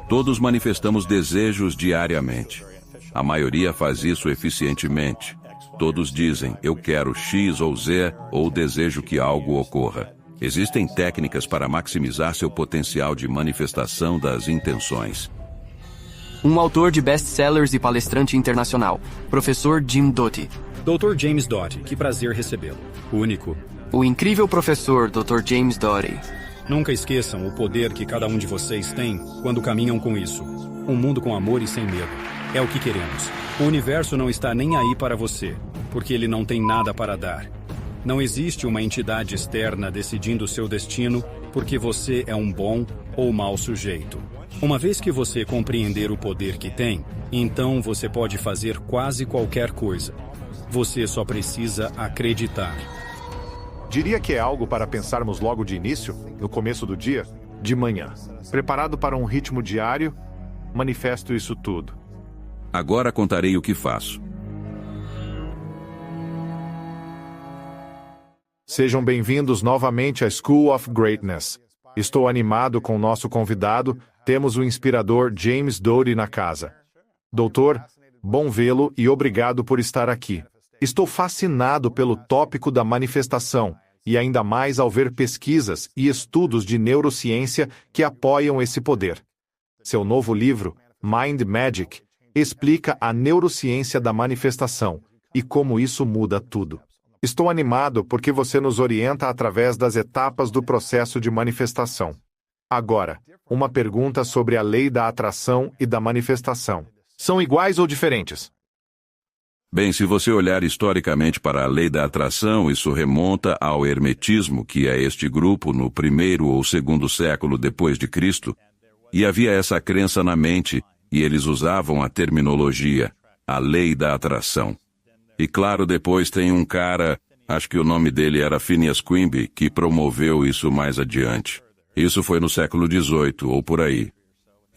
Todos manifestamos desejos diariamente. A maioria faz isso eficientemente. Todos dizem, eu quero X ou Z, ou desejo que algo ocorra. Existem técnicas para maximizar seu potencial de manifestação das intenções. Um autor de best-sellers e palestrante internacional, professor Jim Doty. Dr. James Doty, que prazer recebê-lo. Único. O incrível professor Dr. James Doty. Nunca esqueçam o poder que cada um de vocês tem quando caminham com isso. Um mundo com amor e sem medo. É o que queremos. O universo não está nem aí para você, porque ele não tem nada para dar. Não existe uma entidade externa decidindo seu destino porque você é um bom ou mau sujeito. Uma vez que você compreender o poder que tem, então você pode fazer quase qualquer coisa. Você só precisa acreditar. Diria que é algo para pensarmos logo de início, no começo do dia, de manhã. Preparado para um ritmo diário, manifesto isso tudo. Agora contarei o que faço. Sejam bem-vindos novamente à School of Greatness. Estou animado com o nosso convidado. Temos o inspirador James Doty na casa. Doutor, bom vê-lo e obrigado por estar aqui. Estou fascinado pelo tópico da manifestação, e ainda mais ao ver pesquisas e estudos de neurociência que apoiam esse poder. Seu novo livro, Mind Magic, explica a neurociência da manifestação e como isso muda tudo. Estou animado porque você nos orienta através das etapas do processo de manifestação. Agora, uma pergunta sobre a lei da atração e da manifestação. São iguais ou diferentes? Bem, se você olhar historicamente para a lei da atração, isso remonta ao hermetismo, que é este grupo no 1º ou 2º século depois de Cristo, e havia essa crença na mente, e eles usavam a terminologia, a lei da atração. E claro, depois tem um cara, acho que o nome dele era Phineas Quimby, que promoveu isso mais adiante. Isso foi no século XVIII, ou por aí.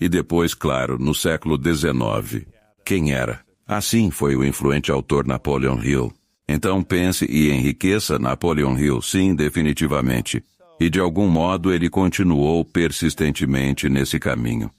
E depois, claro, no século XIX. Quem era? Assim foi o influente autor Napoleon Hill. Então pense e enriqueça Napoleon Hill, sim, definitivamente. E de algum modo ele continuou persistentemente nesse caminho.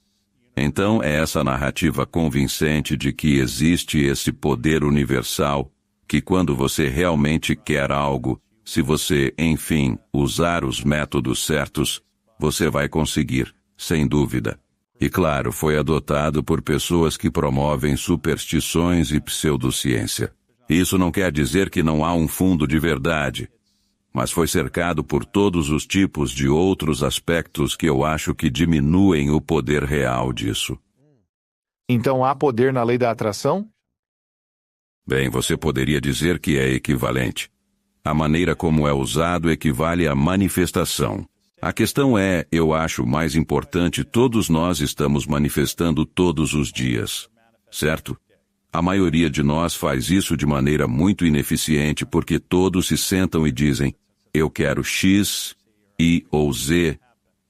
Então é essa narrativa convincente de que existe esse poder universal, que quando você realmente quer algo, se você, enfim, usar os métodos certos, você vai conseguir, sem dúvida. E claro, foi adotado por pessoas que promovem superstições e pseudociência. Isso não quer dizer que não há um fundo de verdade, mas foi cercado por todos os tipos de outros aspectos que eu acho que diminuem o poder real disso. Então há poder na lei da atração? Bem, você poderia dizer que é equivalente. A maneira como é usado equivale à manifestação. A questão é, eu acho mais importante, todos nós estamos manifestando todos os dias, certo? A maioria de nós faz isso de maneira muito ineficiente porque todos se sentam e dizem, eu quero X, Y ou Z,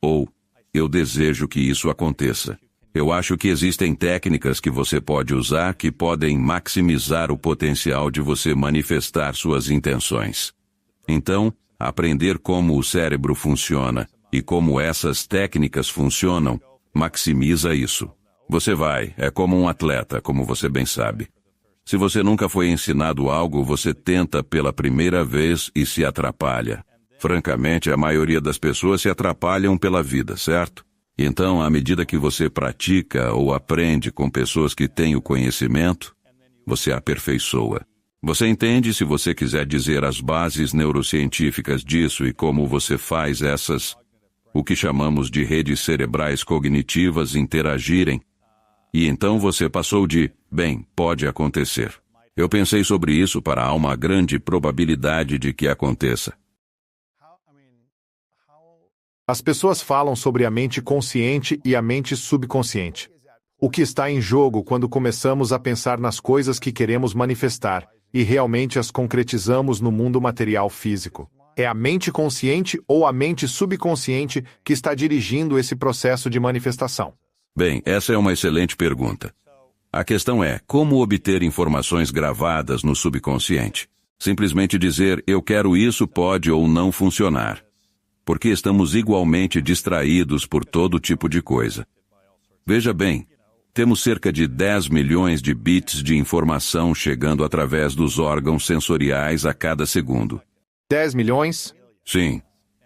ou eu desejo que isso aconteça. Eu acho que existem técnicas que você pode usar que podem maximizar o potencial de você manifestar suas intenções. Então, aprender como o cérebro funciona e como essas técnicas funcionam, maximiza isso. Você é como um atleta, como você bem sabe. Se você nunca foi ensinado algo, você tenta pela primeira vez e se atrapalha. Francamente, a maioria das pessoas se atrapalham pela vida, certo? Então, à medida que você pratica ou aprende com pessoas que têm o conhecimento, você aperfeiçoa. Você entende, se você quiser dizer as bases neurocientíficas disso e como você faz essas, o que chamamos de redes cerebrais cognitivas interagirem, e então você passou de, bem, pode acontecer. Eu pensei sobre isso para há uma grande probabilidade de que aconteça. As pessoas falam sobre a mente consciente e a mente subconsciente. O que está em jogo quando começamos a pensar nas coisas que queremos manifestar e realmente as concretizamos no mundo material físico? É a mente consciente ou a mente subconsciente que está dirigindo esse processo de manifestação? Bem, essa é uma excelente pergunta. A questão é, como obter informações gravadas no subconsciente? Simplesmente dizer, eu quero isso pode ou não funcionar. Porque estamos igualmente distraídos por todo tipo de coisa. Veja bem, temos cerca de 10 milhões de bits de informação chegando através dos órgãos sensoriais a cada segundo. 10 milhões? Sim.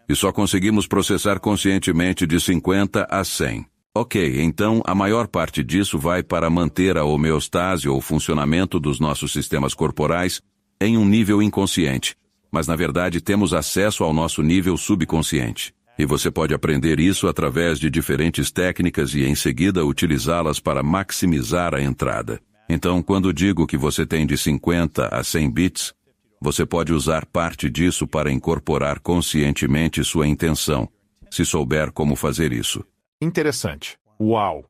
E só conseguimos processar conscientemente de 50 a 100. Ok, então a maior parte disso vai para manter a homeostase ou funcionamento dos nossos sistemas corporais em um nível inconsciente. Mas na verdade temos acesso ao nosso nível subconsciente. E você pode aprender isso através de diferentes técnicas e em seguida utilizá-las para maximizar a entrada. Então, quando digo que você tem de 50 a 100 bits, você pode usar parte disso para incorporar conscientemente sua intenção, se souber como fazer isso. Interessante. Uau!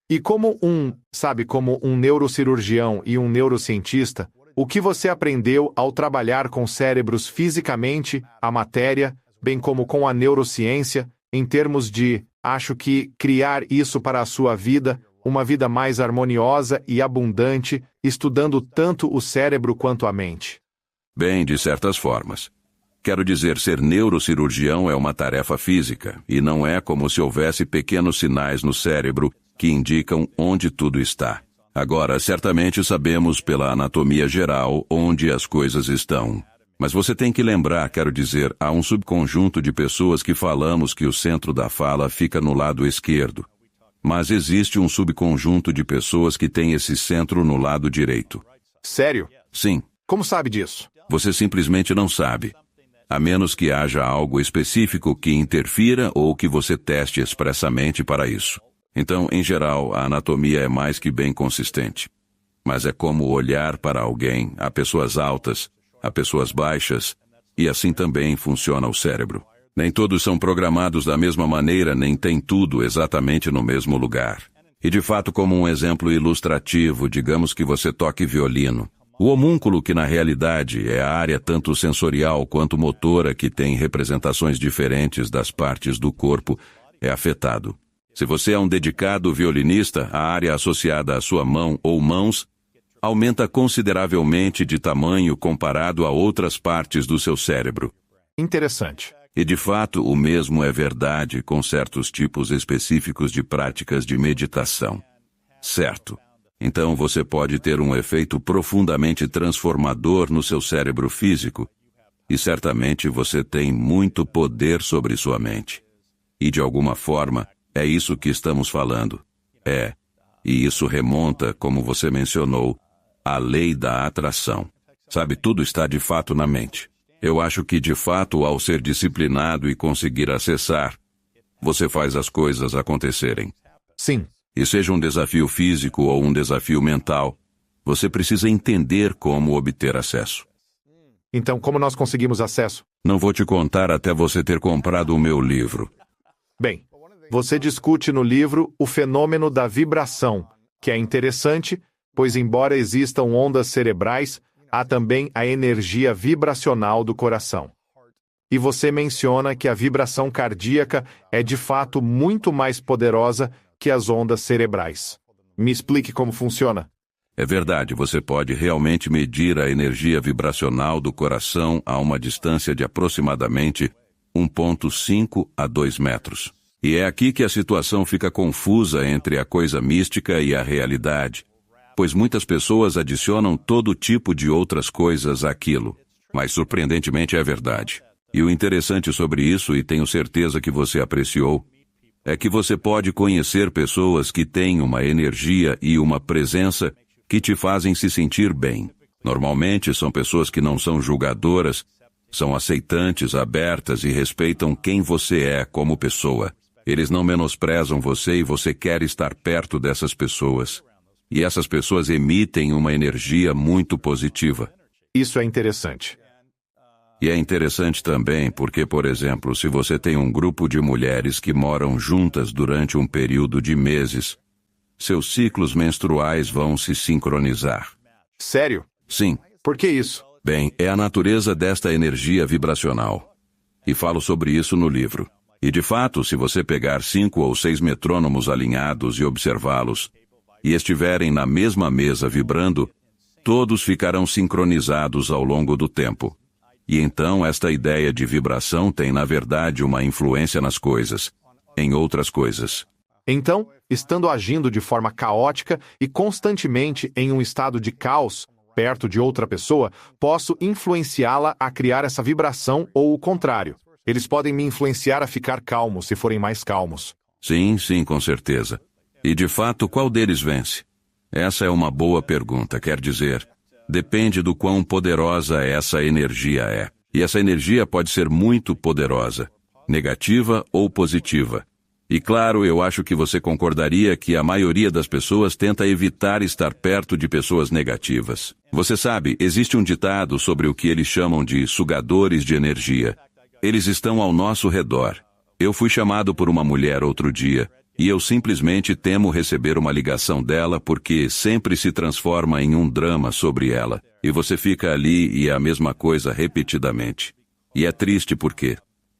E como um neurocirurgião e um neurocientista, o que você aprendeu ao trabalhar com cérebros fisicamente, a matéria, bem como com a neurociência, em termos de, acho que, criar isso para a sua vida, uma vida mais harmoniosa e abundante, estudando tanto o cérebro quanto a mente? Bem, de certas formas. Quero dizer, ser neurocirurgião é uma tarefa física, e não é como se houvesse pequenos sinais no cérebro que indicam onde tudo está. Agora, certamente sabemos pela anatomia geral onde as coisas estão. Mas você tem que lembrar, quero dizer, há um subconjunto de pessoas que falamos que o centro da fala fica no lado esquerdo. Mas existe um subconjunto de pessoas que tem esse centro no lado direito. Sério? Sim. Como sabe disso? Você simplesmente não sabe. A menos que haja algo específico que interfira ou que você teste expressamente para isso. Então, em geral, a anatomia é mais que bem consistente. Mas é como olhar para alguém, há pessoas altas, há pessoas baixas, e assim também funciona o cérebro. Nem todos são programados da mesma maneira, nem tem tudo exatamente no mesmo lugar. E de fato, como um exemplo ilustrativo, digamos que você toque violino. O homúnculo, que na realidade é a área tanto sensorial quanto motora que tem representações diferentes das partes do corpo, é afetado. Se você é um dedicado violinista, a área associada à sua mão ou mãos aumenta consideravelmente de tamanho comparado a outras partes do seu cérebro. Interessante. E de fato, o mesmo é verdade com certos tipos específicos de práticas de meditação. Certo. Então você pode ter um efeito profundamente transformador no seu cérebro físico, e certamente você tem muito poder sobre sua mente. E de alguma forma, é isso que estamos falando. E isso remonta, como você mencionou, à lei da atração. Sabe, tudo está de fato na mente. Eu acho que de fato, ao ser disciplinado e conseguir acessar, você faz as coisas acontecerem. Sim. E seja um desafio físico ou um desafio mental, você precisa entender como obter acesso. Então, como nós conseguimos acesso? Não vou te contar até você ter comprado o meu livro. Bem, você discute no livro o fenômeno da vibração, que é interessante, pois embora existam ondas cerebrais, há também a energia vibracional do coração. E você menciona que a vibração cardíaca é de fato muito mais poderosa que as ondas cerebrais. Me explique como funciona. É verdade, você pode realmente medir a energia vibracional do coração a uma distância de aproximadamente 1,5 a 2 metros. E é aqui que a situação fica confusa entre a coisa mística e a realidade, pois muitas pessoas adicionam todo tipo de outras coisas àquilo, mas surpreendentemente é verdade. E o interessante sobre isso, e tenho certeza que você apreciou, é que você pode conhecer pessoas que têm uma energia e uma presença que te fazem se sentir bem. Normalmente são pessoas que não são julgadoras, são aceitantes, abertas e respeitam quem você é como pessoa. Eles não menosprezam você e você quer estar perto dessas pessoas. E essas pessoas emitem uma energia muito positiva. Isso é interessante. E é interessante também porque, por exemplo, se você tem um grupo de mulheres que moram juntas durante um período de meses, seus ciclos menstruais vão se sincronizar. Sério? Sim. Por que isso? Bem, é a natureza desta energia vibracional. E falo sobre isso no livro. E de fato, se você pegar 5 ou 6 metrônomos alinhados e observá-los, e estiverem na mesma mesa vibrando, todos ficarão sincronizados ao longo do tempo. E então esta ideia de vibração tem, na verdade, uma influência nas coisas, em outras coisas. Então, estando agindo de forma caótica e constantemente em um estado de caos, perto de outra pessoa, posso influenciá-la a criar essa vibração ou o contrário. Eles podem me influenciar a ficar calmo se forem mais calmos. Sim, sim, com certeza. E de fato, qual deles vence? Essa é uma boa pergunta, quer dizer, depende do quão poderosa essa energia é. E essa energia pode ser muito poderosa, negativa ou positiva. E claro, eu acho que você concordaria que a maioria das pessoas tenta evitar estar perto de pessoas negativas. Você sabe, existe um ditado sobre o que eles chamam de sugadores de energia. Eles estão ao nosso redor. Eu fui chamado por uma mulher outro dia, e eu simplesmente temo receber uma ligação dela porque sempre se transforma em um drama sobre ela. E você fica ali e é a mesma coisa repetidamente. E é triste porque...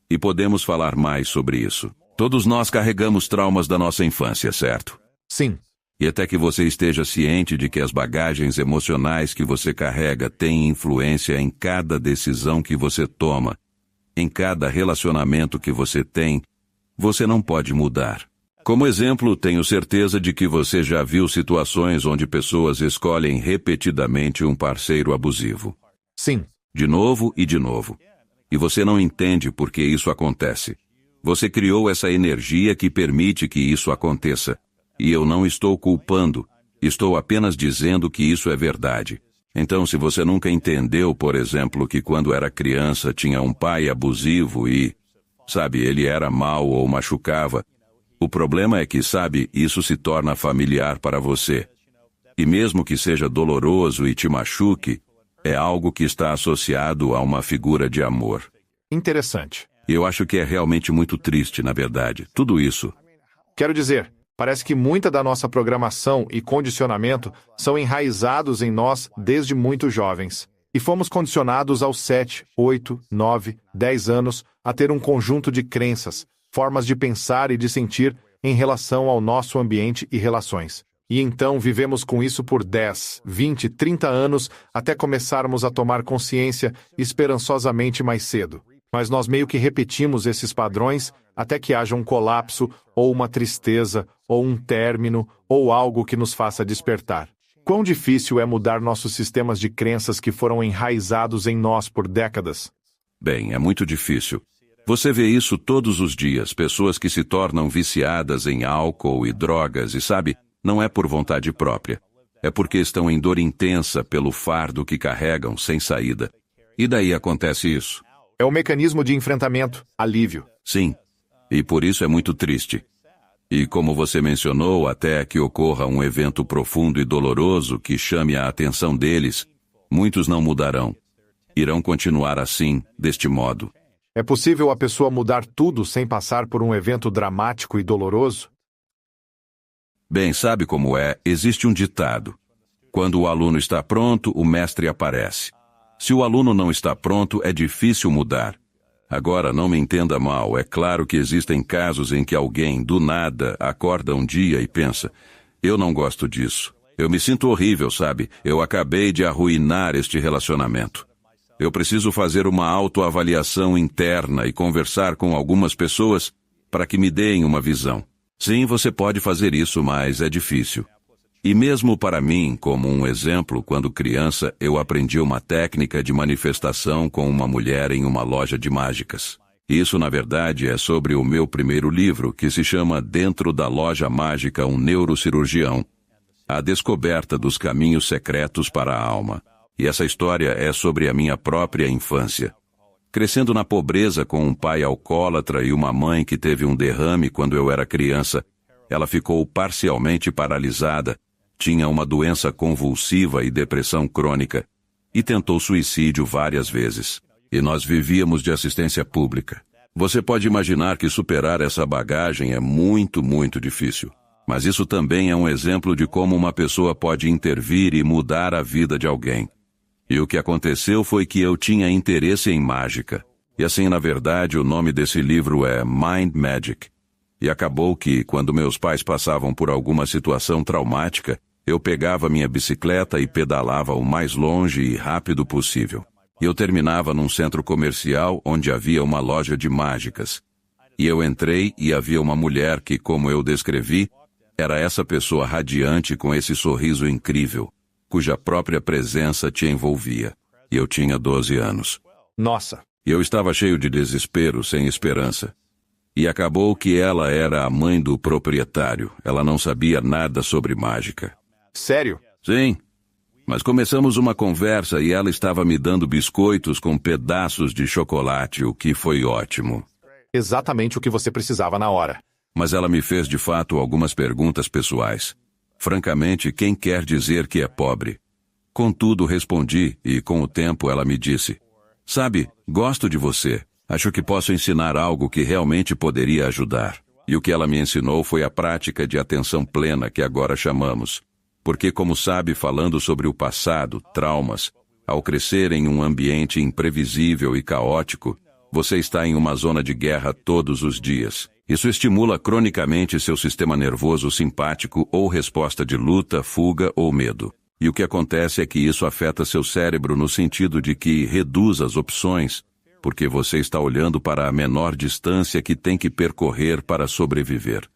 E podemos falar mais sobre isso. Todos nós carregamos traumas da nossa infância, certo? Sim. E até que você esteja ciente de que as bagagens emocionais que você carrega têm influência em cada decisão que você toma, em cada relacionamento que você tem, você não pode mudar. Como exemplo, tenho certeza de que você já viu situações onde pessoas escolhem repetidamente um parceiro abusivo. Sim. De novo e de novo. E você não entende por que isso acontece. Você criou essa energia que permite que isso aconteça. E eu não estou culpando. Estou apenas dizendo que isso é verdade. Então, se você nunca entendeu, por exemplo, que quando era criança tinha um pai abusivo e, sabe, ele era mau ou machucava, o problema é que, sabe, isso se torna familiar para você. E mesmo que seja doloroso e te machuque, é algo que está associado a uma figura de amor. Interessante. Eu acho que é realmente muito triste, na verdade, tudo isso. Quero dizer, parece que muita da nossa programação e condicionamento são enraizados em nós desde muito jovens. E fomos condicionados aos 7, 8, 9, 10 anos a ter um conjunto de crenças, formas de pensar e de sentir em relação ao nosso ambiente e relações. E então vivemos com isso por 10, 20, 30 anos até começarmos a tomar consciência esperançosamente mais cedo. Mas nós meio que repetimos esses padrões até que haja um colapso, ou uma tristeza, ou um término, ou algo que nos faça despertar. Quão difícil é mudar nossos sistemas de crenças que foram enraizados em nós por décadas? Bem, é muito difícil. Você vê isso todos os dias, pessoas que se tornam viciadas em álcool e drogas e, sabe, não é por vontade própria. É porque estão em dor intensa pelo fardo que carregam sem saída. E daí acontece isso. É o mecanismo de enfrentamento, alívio. Sim, e por isso é muito triste. E como você mencionou, até que ocorra um evento profundo e doloroso que chame a atenção deles, muitos não mudarão. Irão continuar assim, deste modo. É possível a pessoa mudar tudo sem passar por um evento dramático e doloroso? Bem, sabe como é? Existe um ditado. Quando o aluno está pronto, o mestre aparece. Se o aluno não está pronto, é difícil mudar. Agora, não me entenda mal, é claro que existem casos em que alguém, do nada, acorda um dia e pensa, eu não gosto disso. Eu me sinto horrível, sabe? Eu acabei de arruinar este relacionamento. Eu preciso fazer uma autoavaliação interna e conversar com algumas pessoas para que me deem uma visão. Sim, você pode fazer isso, mas é difícil. E mesmo para mim, como um exemplo, quando criança, eu aprendi uma técnica de manifestação com uma mulher em uma loja de mágicas. Isso, na verdade, é sobre o meu primeiro livro, que se chama Dentro da Loja Mágica, um Neurocirurgião. A descoberta dos caminhos secretos para a alma. E essa história é sobre a minha própria infância. Crescendo na pobreza com um pai alcoólatra e uma mãe que teve um derrame quando eu era criança, ela ficou parcialmente paralisada, tinha uma doença convulsiva e depressão crônica, e tentou suicídio várias vezes. E nós vivíamos de assistência pública. Você pode imaginar que superar essa bagagem é muito, muito difícil. Mas isso também é um exemplo de como uma pessoa pode intervir e mudar a vida de alguém. E o que aconteceu foi que eu tinha interesse em mágica. E assim, na verdade, o nome desse livro é Mind Magic. E acabou que, quando meus pais passavam por alguma situação traumática, eu pegava minha bicicleta e pedalava o mais longe e rápido possível. E eu terminava num centro comercial onde havia uma loja de mágicas. E eu entrei e havia uma mulher que, como eu descrevi, Era essa pessoa radiante com esse sorriso incrível, cuja própria presença te envolvia. E eu tinha 12 anos. Nossa. E eu estava cheio de desespero, sem esperança. E acabou que ela era a mãe do proprietário. Ela não sabia nada sobre mágica. Sério? Sim. Mas começamos uma conversa e ela estava me dando biscoitos com pedaços de chocolate, o que foi ótimo. Exatamente o que você precisava na hora. Mas ela me fez de fato algumas perguntas pessoais. Francamente, quem quer dizer que é pobre? Contudo, respondi e com o tempo ela me disse: sabe, gosto de você. Acho que posso ensinar algo que realmente poderia ajudar. E o que ela me ensinou foi a prática de atenção plena que agora chamamos. Porque, como sabe, falando sobre o passado, traumas, ao crescer em um ambiente imprevisível e caótico, você está em uma zona de guerra todos os dias. Isso estimula cronicamente seu sistema nervoso simpático ou resposta de luta, fuga ou medo. E o que acontece é que isso afeta seu cérebro no sentido de que reduz as opções, porque você está olhando para a menor distância que tem que percorrer para sobreviver.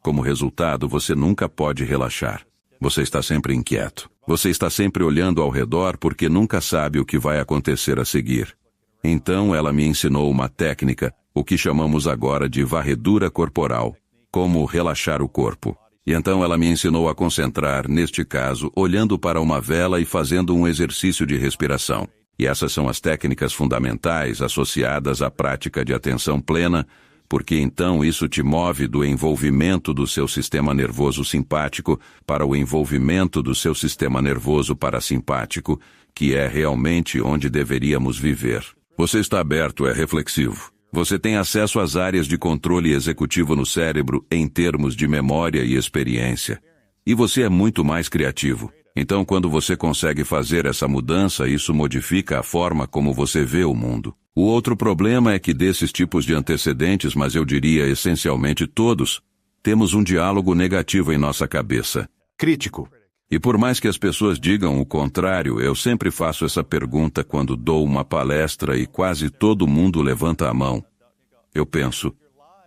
Como resultado, você nunca pode relaxar. Você está sempre inquieto. Você está sempre olhando ao redor porque nunca sabe o que vai acontecer a seguir. Então ela me ensinou uma técnica, o que chamamos agora de varredura corporal, como relaxar o corpo. E então ela me ensinou a concentrar, neste caso, olhando para uma vela e fazendo um exercício de respiração. E essas são as técnicas fundamentais associadas à prática de atenção plena, porque então isso te move do envolvimento do seu sistema nervoso simpático para o envolvimento do seu sistema nervoso parasimpático, que é realmente onde deveríamos viver. Você está aberto, é reflexivo. Você tem acesso às áreas de controle executivo no cérebro em termos de memória e experiência. E você é muito mais criativo. Então, quando você consegue fazer essa mudança, isso modifica a forma como você vê o mundo. O outro problema é que desses tipos de antecedentes, mas eu diria essencialmente todos, temos um diálogo negativo em nossa cabeça. Crítico. E por mais que as pessoas digam o contrário, eu sempre faço essa pergunta quando dou uma palestra e quase todo mundo levanta a mão. Eu penso,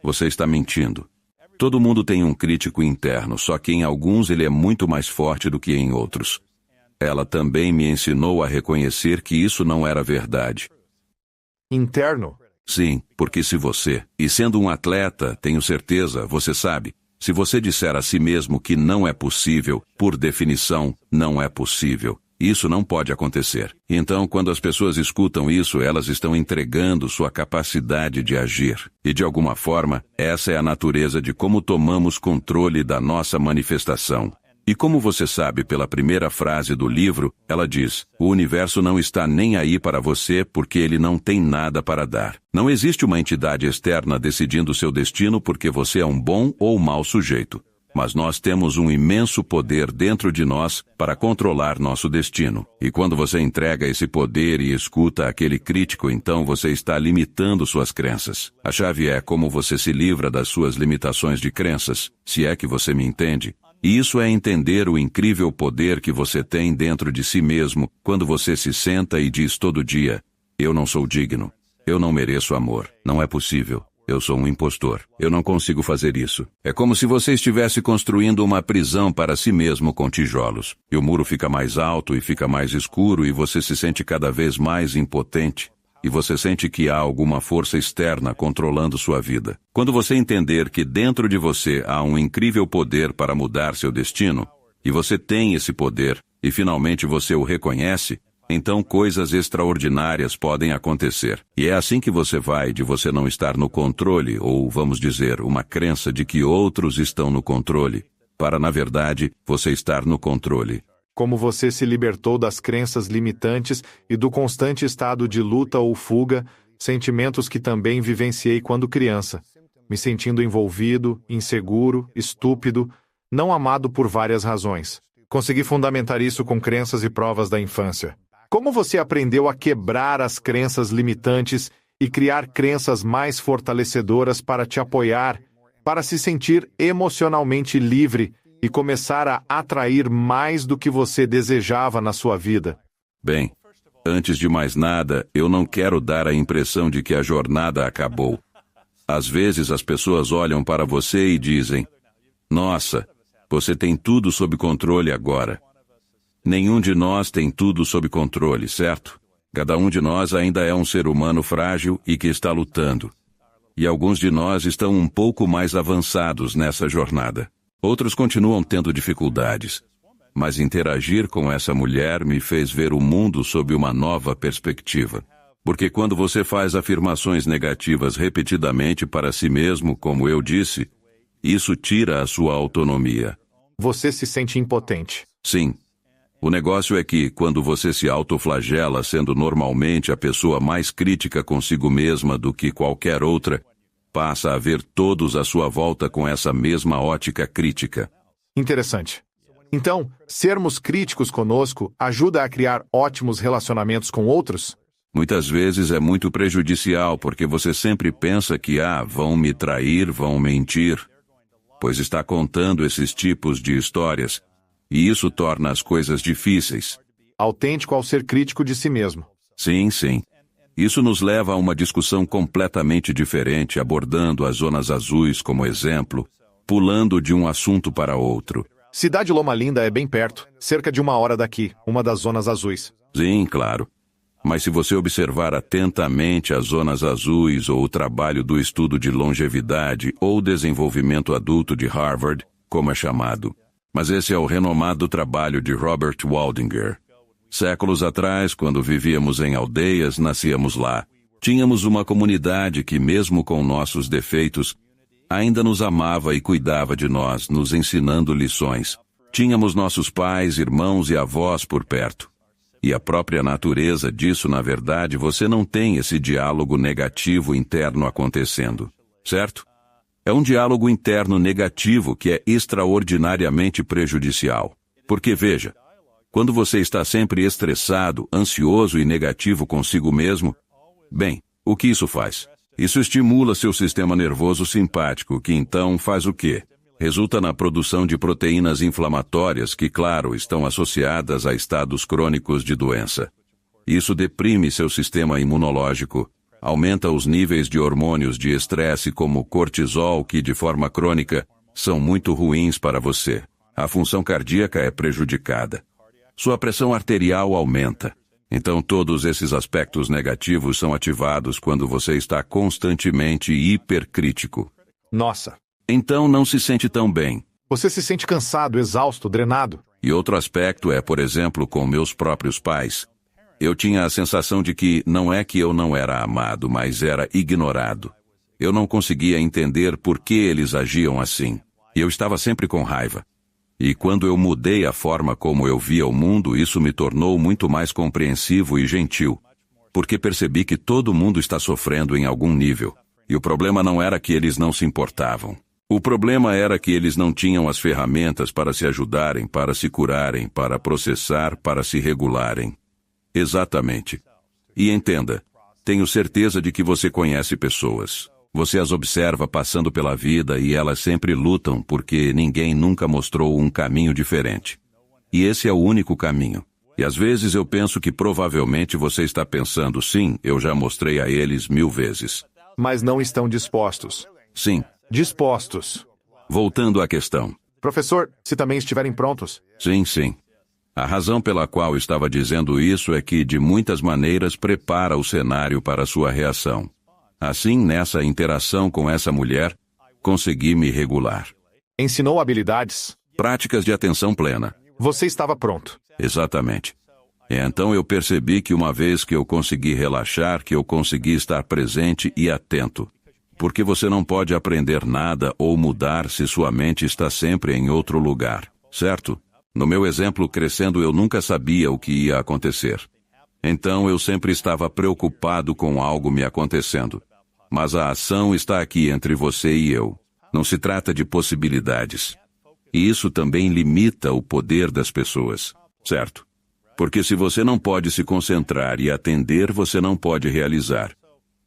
você está mentindo. Todo mundo tem um crítico interno, só que em alguns ele é muito mais forte do que em outros. Ela também me ensinou a reconhecer que isso não era verdade. Interno? Sim, porque se você, e sendo um atleta, tenho certeza, você sabe, se você disser a si mesmo que não é possível, por definição, não é possível. Isso não pode acontecer. Então, quando as pessoas escutam isso, elas estão entregando sua capacidade de agir. E de alguma forma, essa é a natureza de como tomamos controle da nossa manifestação. E como você sabe pela primeira frase do livro, ela diz: o universo não está nem aí para você porque ele não tem nada para dar. Não existe uma entidade externa decidindo seu destino porque você é um bom ou mau sujeito. Mas nós temos um imenso poder dentro de nós para controlar nosso destino. E quando você entrega esse poder e escuta aquele crítico, então você está limitando suas crenças. A chave é como você se livra das suas limitações de crenças, se é que você me entende. E isso é entender o incrível poder que você tem dentro de si mesmo quando você se senta e diz todo dia: eu não sou digno, eu não mereço amor, não é possível. Eu sou um impostor. Eu não consigo fazer isso. É como se você estivesse construindo uma prisão para si mesmo com tijolos. E o muro fica mais alto e fica mais escuro e você se sente cada vez mais impotente. E você sente que há alguma força externa controlando sua vida. Quando você entender que dentro de você há um incrível poder para mudar seu destino, e você tem esse poder, e finalmente você o reconhece, então coisas extraordinárias podem acontecer. E é assim que você vai de você não estar no controle, ou vamos dizer, uma crença de que outros estão no controle, para, na verdade, você estar no controle. Como você se libertou das crenças limitantes e do constante estado de luta ou fuga, sentimentos que também vivenciei quando criança, me sentindo envolvido, inseguro, estúpido, não amado por várias razões. Consegui fundamentar isso com crenças e provas da infância. Como você aprendeu a quebrar as crenças limitantes e criar crenças mais fortalecedoras para te apoiar, para se sentir emocionalmente livre e começar a atrair mais do que você desejava na sua vida? Bem, antes de mais nada, eu não quero dar a impressão de que a jornada acabou. Às vezes as pessoas olham para você e dizem: Nossa, você tem tudo sob controle agora. Nenhum de nós tem tudo sob controle, certo? Cada um de nós ainda é um ser humano frágil e que está lutando. E alguns de nós estão um pouco mais avançados nessa jornada. Outros continuam tendo dificuldades. Mas interagir com essa mulher me fez ver o mundo sob uma nova perspectiva. Porque quando você faz afirmações negativas repetidamente para si mesmo, como eu disse, isso tira a sua autonomia. Você se sente impotente. Sim. O negócio é que, quando você se autoflagela sendo normalmente a pessoa mais crítica consigo mesma do que qualquer outra, passa a ver todos à sua volta com essa mesma ótica crítica. Interessante. Então, sermos críticos conosco ajuda a criar ótimos relacionamentos com outros? Muitas vezes é muito prejudicial porque você sempre pensa que, vão me trair, vão mentir, pois está contando esses tipos de histórias. E isso torna as coisas difíceis. Autêntico ao ser crítico de si mesmo. Sim, sim. Isso nos leva a uma discussão completamente diferente, abordando as zonas azuis como exemplo, pulando de um assunto para outro. Cidade Loma Linda é bem perto, cerca de 1 hora daqui, uma das zonas azuis. Sim, claro. Mas se você observar atentamente as zonas azuis ou o trabalho do estudo de longevidade ou desenvolvimento adulto de Harvard, como é chamado, mas esse é o renomado trabalho de Robert Waldinger. Séculos atrás, quando vivíamos em aldeias, nascíamos lá. Tínhamos uma comunidade que, mesmo com nossos defeitos, ainda nos amava e cuidava de nós, nos ensinando lições. Tínhamos nossos pais, irmãos e avós por perto. E a própria natureza disso, na verdade, você não tem esse diálogo negativo interno acontecendo, certo? É um diálogo interno negativo que é extraordinariamente prejudicial. Porque, veja, quando você está sempre estressado, ansioso e negativo consigo mesmo, bem, o que isso faz? Isso estimula seu sistema nervoso simpático, que então faz o quê? Resulta na produção de proteínas inflamatórias que, claro, estão associadas a estados crônicos de doença. Isso deprime seu sistema imunológico, aumenta os níveis de hormônios de estresse como cortisol, que de forma crônica são muito ruins para você. A função cardíaca é prejudicada. Sua pressão arterial aumenta. Então todos esses aspectos negativos são ativados quando você está constantemente hipercrítico. Nossa. Então não se sente tão bem. Você se sente cansado, exausto, drenado. E outro aspecto é, por exemplo, com meus próprios pais. Eu tinha a sensação de que não é que eu não era amado, mas era ignorado. Eu não conseguia entender por que eles agiam assim. E eu estava sempre com raiva. E quando eu mudei a forma como eu via o mundo, isso me tornou muito mais compreensivo e gentil. Porque percebi que todo mundo está sofrendo em algum nível. E o problema não era que eles não se importavam. O problema era que eles não tinham as ferramentas para se ajudarem, para se curarem, para processar, para se regularem. Exatamente. E entenda, tenho certeza de que você conhece pessoas. Você as observa passando pela vida e elas sempre lutam porque ninguém nunca mostrou um caminho diferente. E esse é o único caminho. E às vezes eu penso que provavelmente você está pensando, sim, eu já mostrei a eles 1000 vezes. Mas não estão dispostos. Sim. Dispostos. Voltando à questão. Professor, se também estiverem prontos. Sim, sim. A razão pela qual estava dizendo isso é que, de muitas maneiras, prepara o cenário para sua reação. Assim, nessa interação com essa mulher, consegui me regular. Ensinou habilidades. Práticas de atenção plena. Você estava pronto. Exatamente. Então eu percebi que uma vez que eu consegui relaxar, que eu consegui estar presente e atento. Porque você não pode aprender nada ou mudar se sua mente está sempre em outro lugar, certo? No meu exemplo, crescendo, eu nunca sabia o que ia acontecer. Então eu sempre estava preocupado com algo me acontecendo. Mas a ação está aqui entre você e eu. Não se trata de possibilidades. E isso também limita o poder das pessoas, certo? Porque se você não pode se concentrar e atender, você não pode realizar.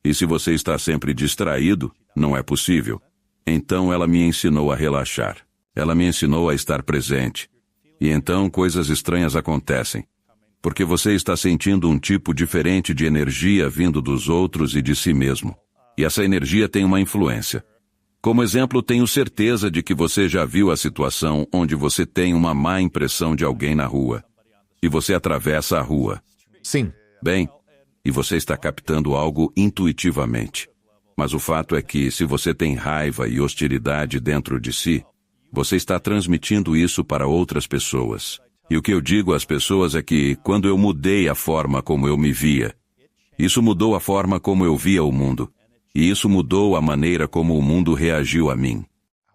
E se você está sempre distraído, não é possível. Então ela me ensinou a relaxar. Ela me ensinou a estar presente. E então coisas estranhas acontecem. Porque você está sentindo um tipo diferente de energia vindo dos outros e de si mesmo. E essa energia tem uma influência. Como exemplo, tenho certeza de que você já viu a situação onde você tem uma má impressão de alguém na rua. E você atravessa a rua. Sim. Bem, e você está captando algo intuitivamente. Mas o fato é que, se você tem raiva e hostilidade dentro de si, você está transmitindo isso para outras pessoas. E o que eu digo às pessoas é que, quando eu mudei a forma como eu me via, isso mudou a forma como eu via o mundo. E isso mudou a maneira como o mundo reagiu a mim.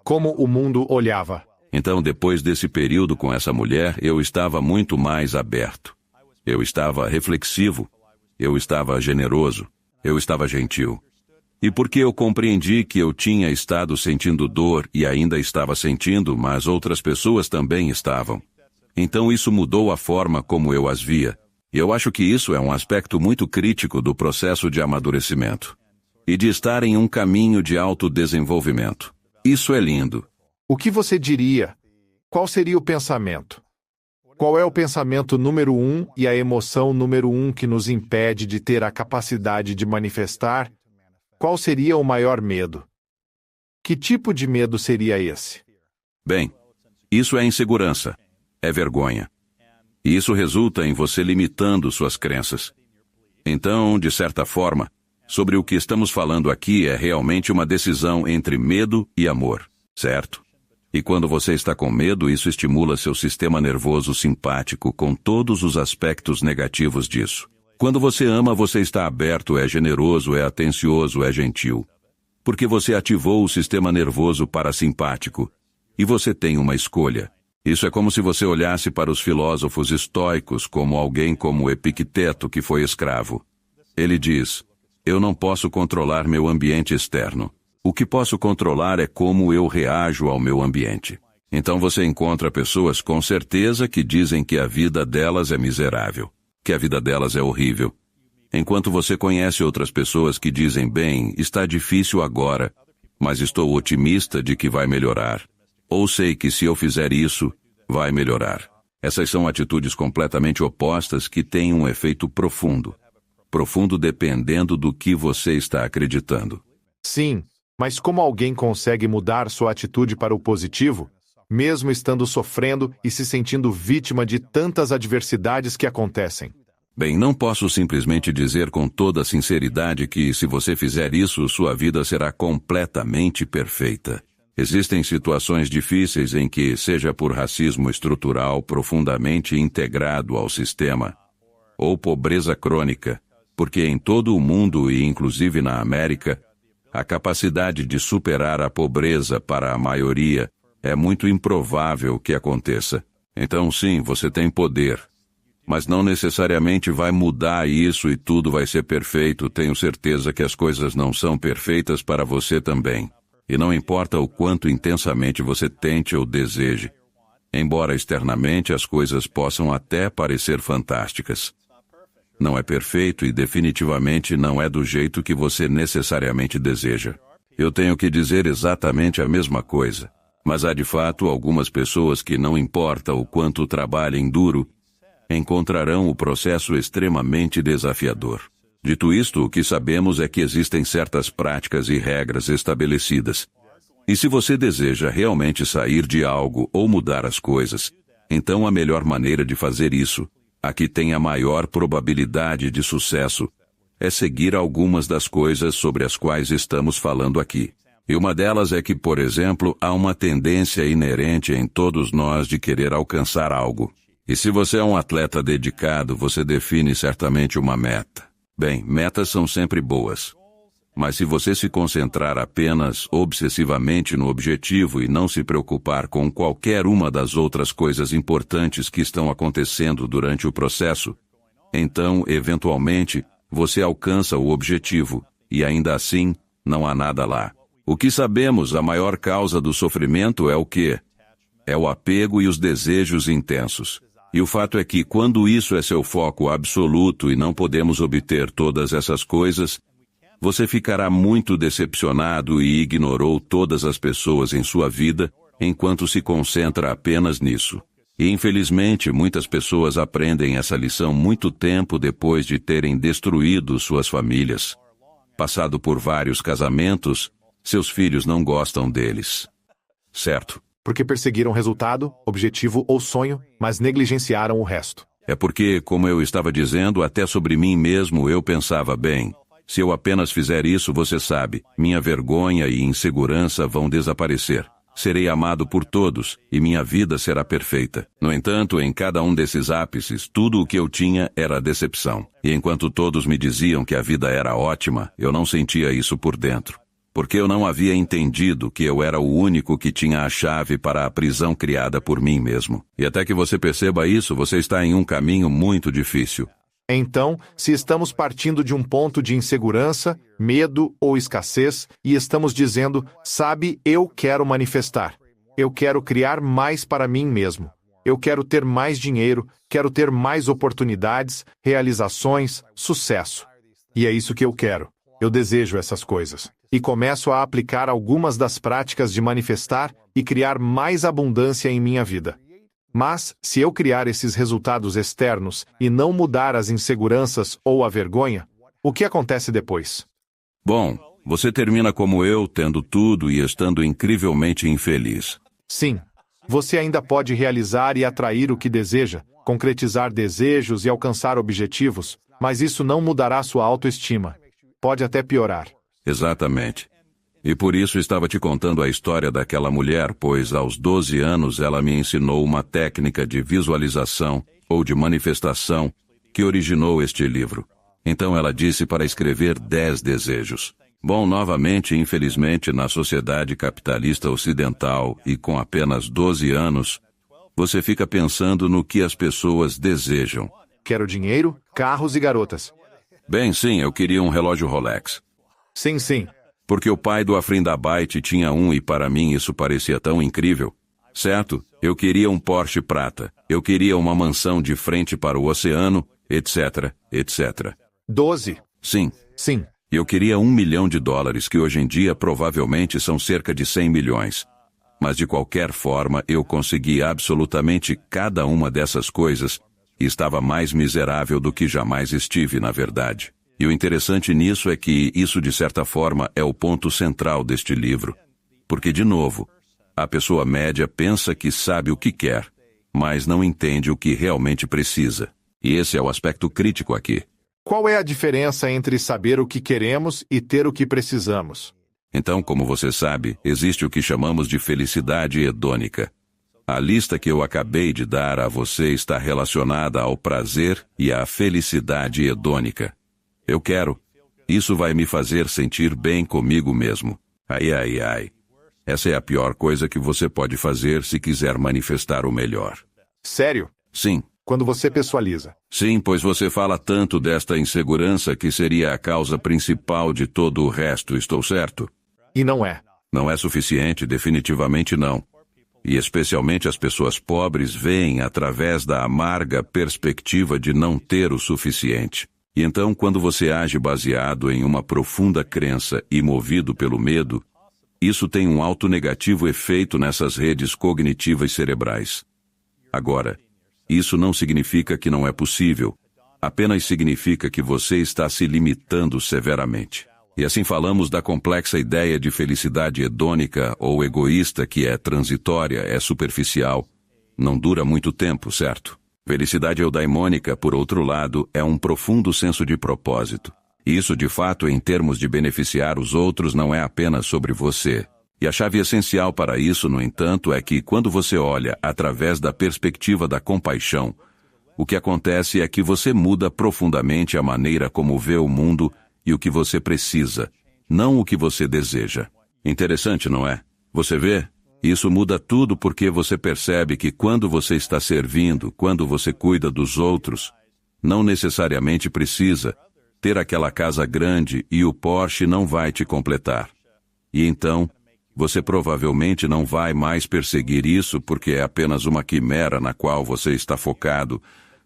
Como o mundo olhava. Então, depois desse período com essa mulher, eu estava muito mais aberto. Eu estava reflexivo. Eu estava generoso. Eu estava gentil. E porque eu compreendi que eu tinha estado sentindo dor e ainda estava sentindo, mas outras pessoas também estavam. Então isso mudou a forma como eu as via. E eu acho que isso é um aspecto muito crítico do processo de amadurecimento. E de estar em um caminho de autodesenvolvimento. Isso é lindo. O que você diria? Qual seria o pensamento? Qual é o pensamento número 1 e a emoção número 1 que nos impede de ter a capacidade de manifestar? Qual seria o maior medo? Que tipo de medo seria esse? Bem, isso é insegurança. É vergonha. E isso resulta em você limitando suas crenças. Então, de certa forma, sobre o que estamos falando aqui é realmente uma decisão entre medo e amor, certo? E quando você está com medo, isso estimula seu sistema nervoso simpático com todos os aspectos negativos disso. Quando você ama, você está aberto, é generoso, é atencioso, é gentil. Porque você ativou o sistema nervoso parasimpático. E você tem uma escolha. Isso é como se você olhasse para os filósofos estoicos como alguém como Epicteto, que foi escravo. Ele diz: eu não posso controlar meu ambiente externo. O que posso controlar é como eu reajo ao meu ambiente. Então você encontra pessoas com certeza que dizem que a vida delas é miserável. Que a vida delas é horrível. Enquanto você conhece outras pessoas que dizem, bem, está difícil agora, mas estou otimista de que vai melhorar. Ou sei que se eu fizer isso, vai melhorar. Essas são atitudes completamente opostas que têm um efeito profundo. Profundo dependendo do que você está acreditando. Sim, mas como alguém consegue mudar sua atitude para o positivo, mesmo estando sofrendo e se sentindo vítima de tantas adversidades que acontecem? Bem, não posso simplesmente dizer com toda sinceridade que, se você fizer isso, sua vida será completamente perfeita. Existem situações difíceis em que, seja por racismo estrutural profundamente integrado ao sistema, ou pobreza crônica, porque em todo o mundo e inclusive na América, a capacidade de superar a pobreza para a maioria é muito improvável que aconteça. Então sim, você tem poder. Mas não necessariamente vai mudar isso e tudo vai ser perfeito. Tenho certeza que as coisas não são perfeitas para você também. E não importa o quanto intensamente você tente ou deseje. Embora externamente as coisas possam até parecer fantásticas. Não é perfeito e definitivamente não é do jeito que você necessariamente deseja. Eu tenho que dizer exatamente a mesma coisa. Mas há de fato algumas pessoas que, não importa o quanto trabalhem duro, encontrarão o processo extremamente desafiador. Dito isto, o que sabemos é que existem certas práticas e regras estabelecidas. E se você deseja realmente sair de algo ou mudar as coisas, então a melhor maneira de fazer isso, a que tem a maior probabilidade de sucesso, é seguir algumas das coisas sobre as quais estamos falando aqui. E uma delas é que, por exemplo, há uma tendência inerente em todos nós de querer alcançar algo. E se você é um atleta dedicado, você define certamente uma meta. Bem, metas são sempre boas. Mas se você se concentrar apenas obsessivamente no objetivo e não se preocupar com qualquer uma das outras coisas importantes que estão acontecendo durante o processo, então, eventualmente, você alcança o objetivo, e ainda assim, não há nada lá. O que sabemos, a maior causa do sofrimento é o quê? É o apego e os desejos intensos. E o fato é que, quando isso é seu foco absoluto e não podemos obter todas essas coisas, você ficará muito decepcionado e ignorou todas as pessoas em sua vida enquanto se concentra apenas nisso. E, infelizmente, muitas pessoas aprendem essa lição muito tempo depois de terem destruído suas famílias, passado por vários casamentos Seus filhos não gostam deles. Certo? Porque perseguiram resultado, objetivo ou sonho, mas negligenciaram o resto. É porque, como eu estava dizendo, até sobre mim mesmo eu pensava, bem, se eu apenas fizer isso, você sabe, minha vergonha e insegurança vão desaparecer. Serei amado por todos, e minha vida será perfeita. No entanto, em cada um desses ápices, tudo o que eu tinha era decepção. E enquanto todos me diziam que a vida era ótima, eu não sentia isso por dentro. Porque eu não havia entendido que eu era o único que tinha a chave para a prisão criada por mim mesmo. E até que você perceba isso, você está em um caminho muito difícil. Então, se estamos partindo de um ponto de insegurança, medo ou escassez, e estamos dizendo, sabe, eu quero manifestar. Eu quero criar mais para mim mesmo. Eu quero ter mais dinheiro, quero ter mais oportunidades, realizações, sucesso. E é isso que eu quero. Eu desejo essas coisas. E começo a aplicar algumas das práticas de manifestar e criar mais abundância em minha vida. Mas, se eu criar esses resultados externos e não mudar as inseguranças ou a vergonha, o que acontece depois? Bom, você termina como eu, tendo tudo e estando incrivelmente infeliz. Sim. Você ainda pode realizar e atrair o que deseja, concretizar desejos e alcançar objetivos, mas isso não mudará sua autoestima. Pode até piorar. Exatamente. E por isso estava te contando a história daquela mulher, pois aos 12 anos ela me ensinou uma técnica de visualização ou de manifestação que originou este livro. Então ela disse para escrever 10 desejos. Bom, novamente, infelizmente, na sociedade capitalista ocidental e com apenas 12 anos, você fica pensando no que as pessoas desejam. Quero dinheiro, carros e garotas. Bem, sim, eu queria um relógio Rolex. Sim. Porque o pai do Afrindabite tinha um e para mim isso parecia tão incrível. Certo? Eu queria um Porsche prata. Eu queria uma mansão de frente para o oceano, etc, etc. 12. Sim. Sim. Eu queria $1 milhão, que hoje em dia provavelmente são cerca de 100 milhões. Mas de qualquer forma, eu consegui absolutamente cada uma dessas coisas e estava mais miserável do que jamais estive, na verdade. E o interessante nisso é que isso, de certa forma, é o ponto central deste livro. Porque, de novo, a pessoa média pensa que sabe o que quer, mas não entende o que realmente precisa. E esse é o aspecto crítico aqui. Qual é a diferença entre saber o que queremos e ter o que precisamos? Então, como você sabe, existe o que chamamos de felicidade hedônica. A lista que eu acabei de dar a você está relacionada ao prazer e à felicidade hedônica. Eu quero. Isso vai me fazer sentir bem comigo mesmo. Ai. Essa é a pior coisa que você pode fazer se quiser manifestar o melhor. Sério? Sim. Quando você pessoaliza. Sim, pois você fala tanto desta insegurança que seria a causa principal de todo o resto, estou certo? E não é. Não é suficiente, definitivamente não. E especialmente as pessoas pobres veem através da amarga perspectiva de não ter o suficiente. E então, quando você age baseado em uma profunda crença e movido pelo medo, isso tem um alto negativo efeito nessas redes cognitivas cerebrais. Agora, isso não significa que não é possível, apenas significa que você está se limitando severamente. E assim falamos da complexa ideia de felicidade hedônica ou egoísta que é transitória, é superficial, não dura muito tempo, certo? Felicidade eudaimônica, por outro lado, é um profundo senso de propósito. Isso, de fato, em termos de beneficiar os outros, não é apenas sobre você. E a chave essencial para isso, no entanto, é que quando você olha através da perspectiva da compaixão, o que acontece é que você muda profundamente a maneira como vê o mundo e o que você precisa, não o que você deseja. Interessante, não é? Você vê? Isso muda tudo porque você percebe que quando você está servindo, quando você cuida dos outros, não necessariamente precisa ter aquela casa grande e o Porsche não vai te completar. E então, você provavelmente não vai mais perseguir isso porque é apenas uma quimera na qual você está focado,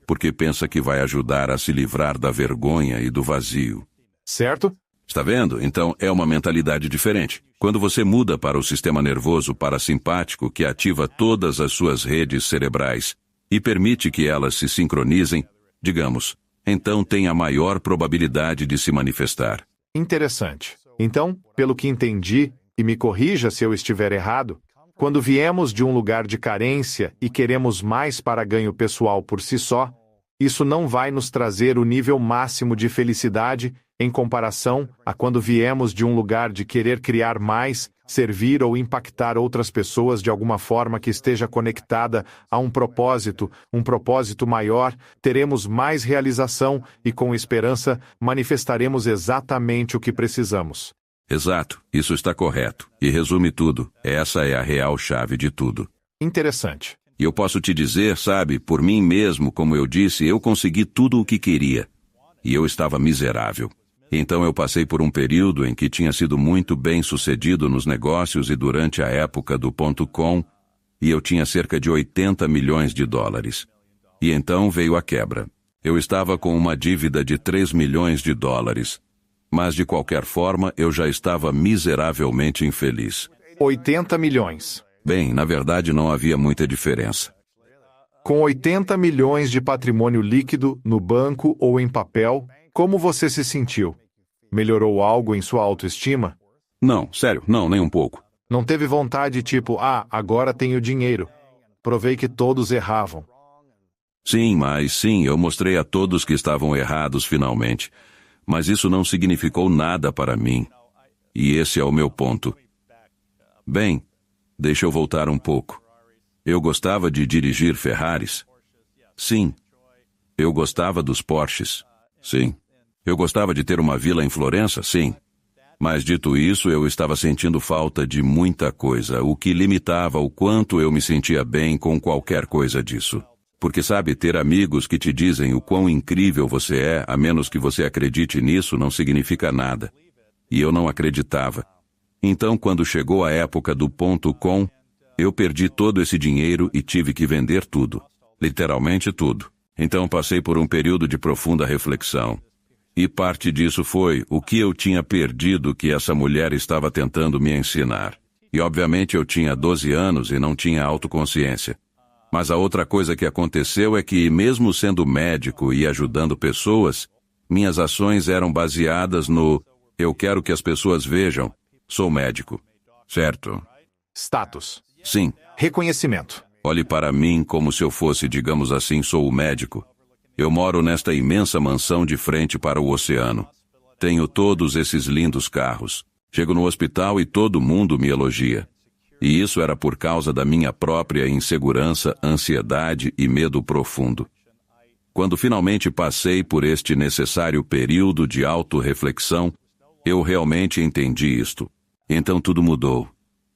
porque pensa que vai ajudar a se livrar da vergonha e do vazio. Certo? Está vendo? Então é uma mentalidade diferente. Quando você muda para o sistema nervoso parasimpático que ativa todas as suas redes cerebrais e permite que elas se sincronizem, digamos, então tem a maior probabilidade de se manifestar. Interessante. Então, pelo que entendi, E me corrija se eu estiver errado, quando viemos de um lugar de carência e queremos mais para ganho pessoal por si só, isso não vai nos trazer o nível máximo de felicidade em comparação a quando viemos de um lugar de querer criar mais, servir ou impactar outras pessoas de alguma forma que esteja conectada a um propósito maior, teremos mais realização e, com esperança, manifestaremos exatamente o que precisamos. Exato, isso está correto. E resume tudo. Essa é a real chave de tudo. Interessante. E eu posso te dizer, sabe, por mim mesmo, como eu disse, eu consegui tudo o que queria. E eu estava miserável. Então eu passei por um período em que tinha sido muito bem sucedido nos negócios e durante a época do .com, e eu tinha cerca de 80 milhões de dólares. E então veio a quebra. Eu estava com uma dívida de 3 milhões de dólares. Mas de qualquer forma, eu já estava miseravelmente infeliz. 80 milhões. Bem, na verdade não havia muita diferença. Com 80 milhões de patrimônio líquido, no banco ou em papel, como você se sentiu? Melhorou algo em sua autoestima? Não, sério, não, nem um pouco. Não teve vontade tipo, agora tenho dinheiro. Provei que todos erravam. Sim, eu mostrei a todos que estavam errados finalmente. Mas isso não significou nada para mim. E esse é o meu ponto. Bem, deixa eu voltar um pouco. Eu gostava de dirigir Ferraris? Sim. Eu gostava dos Porsches? Sim. Eu gostava de ter uma vila em Florença? Sim. Mas dito isso, eu estava sentindo falta de muita coisa, o que limitava o quanto eu me sentia bem com qualquer coisa disso. Porque sabe, ter amigos que te dizem o quão incrível você é, a menos que você acredite nisso, não significa nada. E eu não acreditava. Então, quando chegou a época do .com, eu perdi todo esse dinheiro e tive que vender tudo. Literalmente tudo. Então passei por um período de profunda reflexão. E parte disso foi o que eu tinha perdido que essa mulher estava tentando me ensinar. E obviamente eu tinha 12 anos e não tinha autoconsciência. Mas a outra coisa que aconteceu é que, mesmo sendo médico e ajudando pessoas, minhas ações eram baseadas no eu quero que as pessoas vejam, sou médico. Certo? Status. Sim. Reconhecimento. Olhe para mim como se eu fosse, digamos assim, sou o médico. Eu moro nesta imensa mansão de frente para o oceano. Tenho todos esses lindos carros. Chego no hospital e todo mundo me elogia. E isso era por causa da minha própria insegurança, ansiedade e medo profundo. Quando finalmente passei por este necessário período de autorreflexão, eu realmente entendi isto. Então tudo mudou.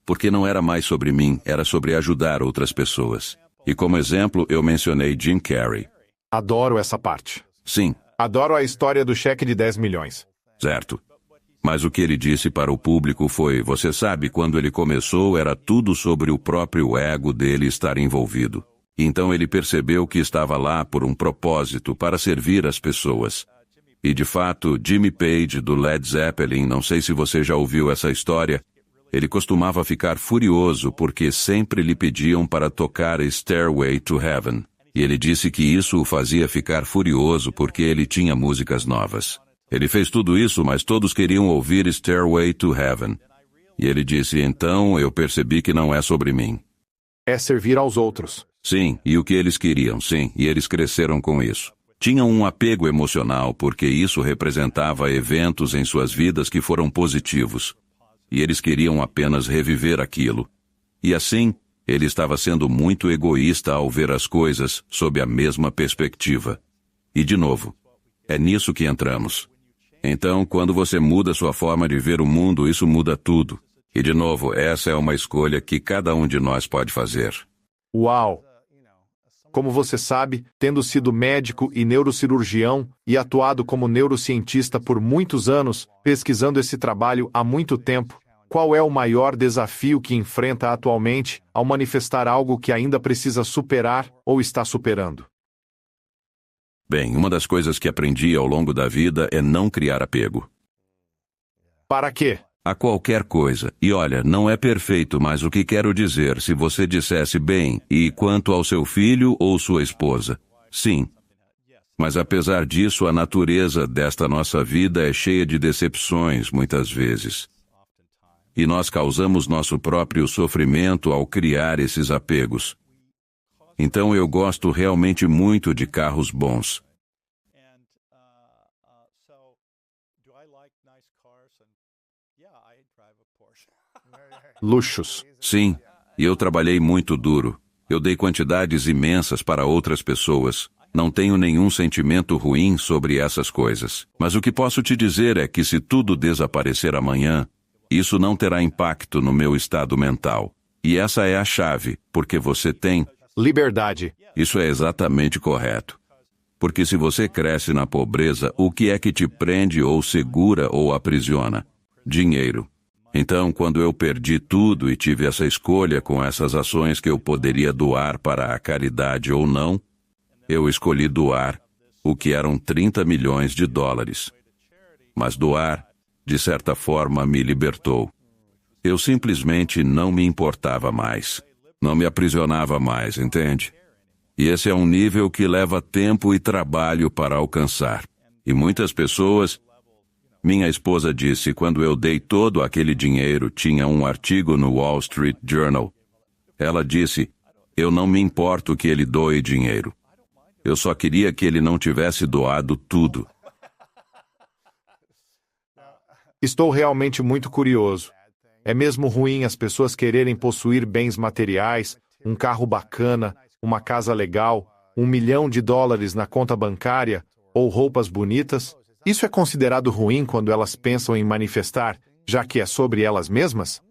Porque não era mais sobre mim, era sobre ajudar outras pessoas. E como exemplo, eu mencionei Jim Carrey. Adoro essa parte. Sim. Adoro a história do cheque de 10 milhões. Certo. Mas o que ele disse para o público foi, você sabe, quando ele começou era tudo sobre o próprio ego dele estar envolvido. Então ele percebeu que estava lá por um propósito, para servir as pessoas. E de fato, Jimmy Page, do Led Zeppelin, não sei se você já ouviu essa história, ele costumava ficar furioso porque sempre lhe pediam para tocar Stairway to Heaven. E ele disse que isso o fazia ficar furioso porque ele tinha músicas novas. Ele fez tudo isso, mas todos queriam ouvir Stairway to Heaven. E ele disse, então eu percebi que não é sobre mim. É servir aos outros. Sim, e o que eles queriam, sim, e eles cresceram com isso. Tinham um apego emocional porque isso representava eventos em suas vidas que foram positivos. E eles queriam apenas reviver aquilo. E assim, ele estava sendo muito egoísta ao ver as coisas sob a mesma perspectiva. E de novo, é nisso que entramos. Então, quando você muda sua forma de ver o mundo, isso muda tudo. E de novo, essa é uma escolha que cada um de nós pode fazer. Uau! Como você sabe, tendo sido médico e neurocirurgião e atuado como neurocientista por muitos anos, pesquisando esse trabalho há muito tempo, qual é o maior desafio que enfrenta atualmente ao manifestar algo que ainda precisa superar ou está superando? Bem, uma das coisas que aprendi ao longo da vida é não criar apego. Para quê? A qualquer coisa. E olha, não é perfeito, mas o que quero dizer, se você dissesse bem, e quanto ao seu filho ou sua esposa? Sim. Mas apesar disso, a natureza desta nossa vida é cheia de decepções, muitas vezes. E nós causamos nosso próprio sofrimento ao criar esses apegos. Então eu gosto realmente muito de carros bons. Luxos. Sim, e eu trabalhei muito duro. Eu dei quantidades imensas para outras pessoas. Não tenho nenhum sentimento ruim sobre essas coisas. Mas o que posso te dizer é que se tudo desaparecer amanhã, isso não terá impacto no meu estado mental. E essa é a chave, porque você tem Liberdade. Isso é exatamente correto. Porque se você cresce na pobreza, o que é que te prende ou segura ou aprisiona? Dinheiro. Então, quando eu perdi tudo e tive essa escolha com essas ações que eu poderia doar para a caridade ou não, eu escolhi doar, o que eram 30 milhões de dólares. Mas doar, de certa forma, me libertou. Eu simplesmente não me importava mais. Não me aprisionava mais, entende? E esse é um nível que leva tempo e trabalho para alcançar. E muitas pessoas... Minha esposa disse, quando eu dei todo aquele dinheiro, tinha um artigo no Wall Street Journal. Ela disse, eu não me importo que ele doe dinheiro. Eu só queria que ele não tivesse doado tudo. Estou realmente muito curioso. É mesmo ruim as pessoas quererem possuir bens materiais, um carro bacana, uma casa legal, $1 milhão na conta bancária ou roupas bonitas? Isso é considerado ruim quando elas pensam em manifestar, já que é sobre elas mesmas?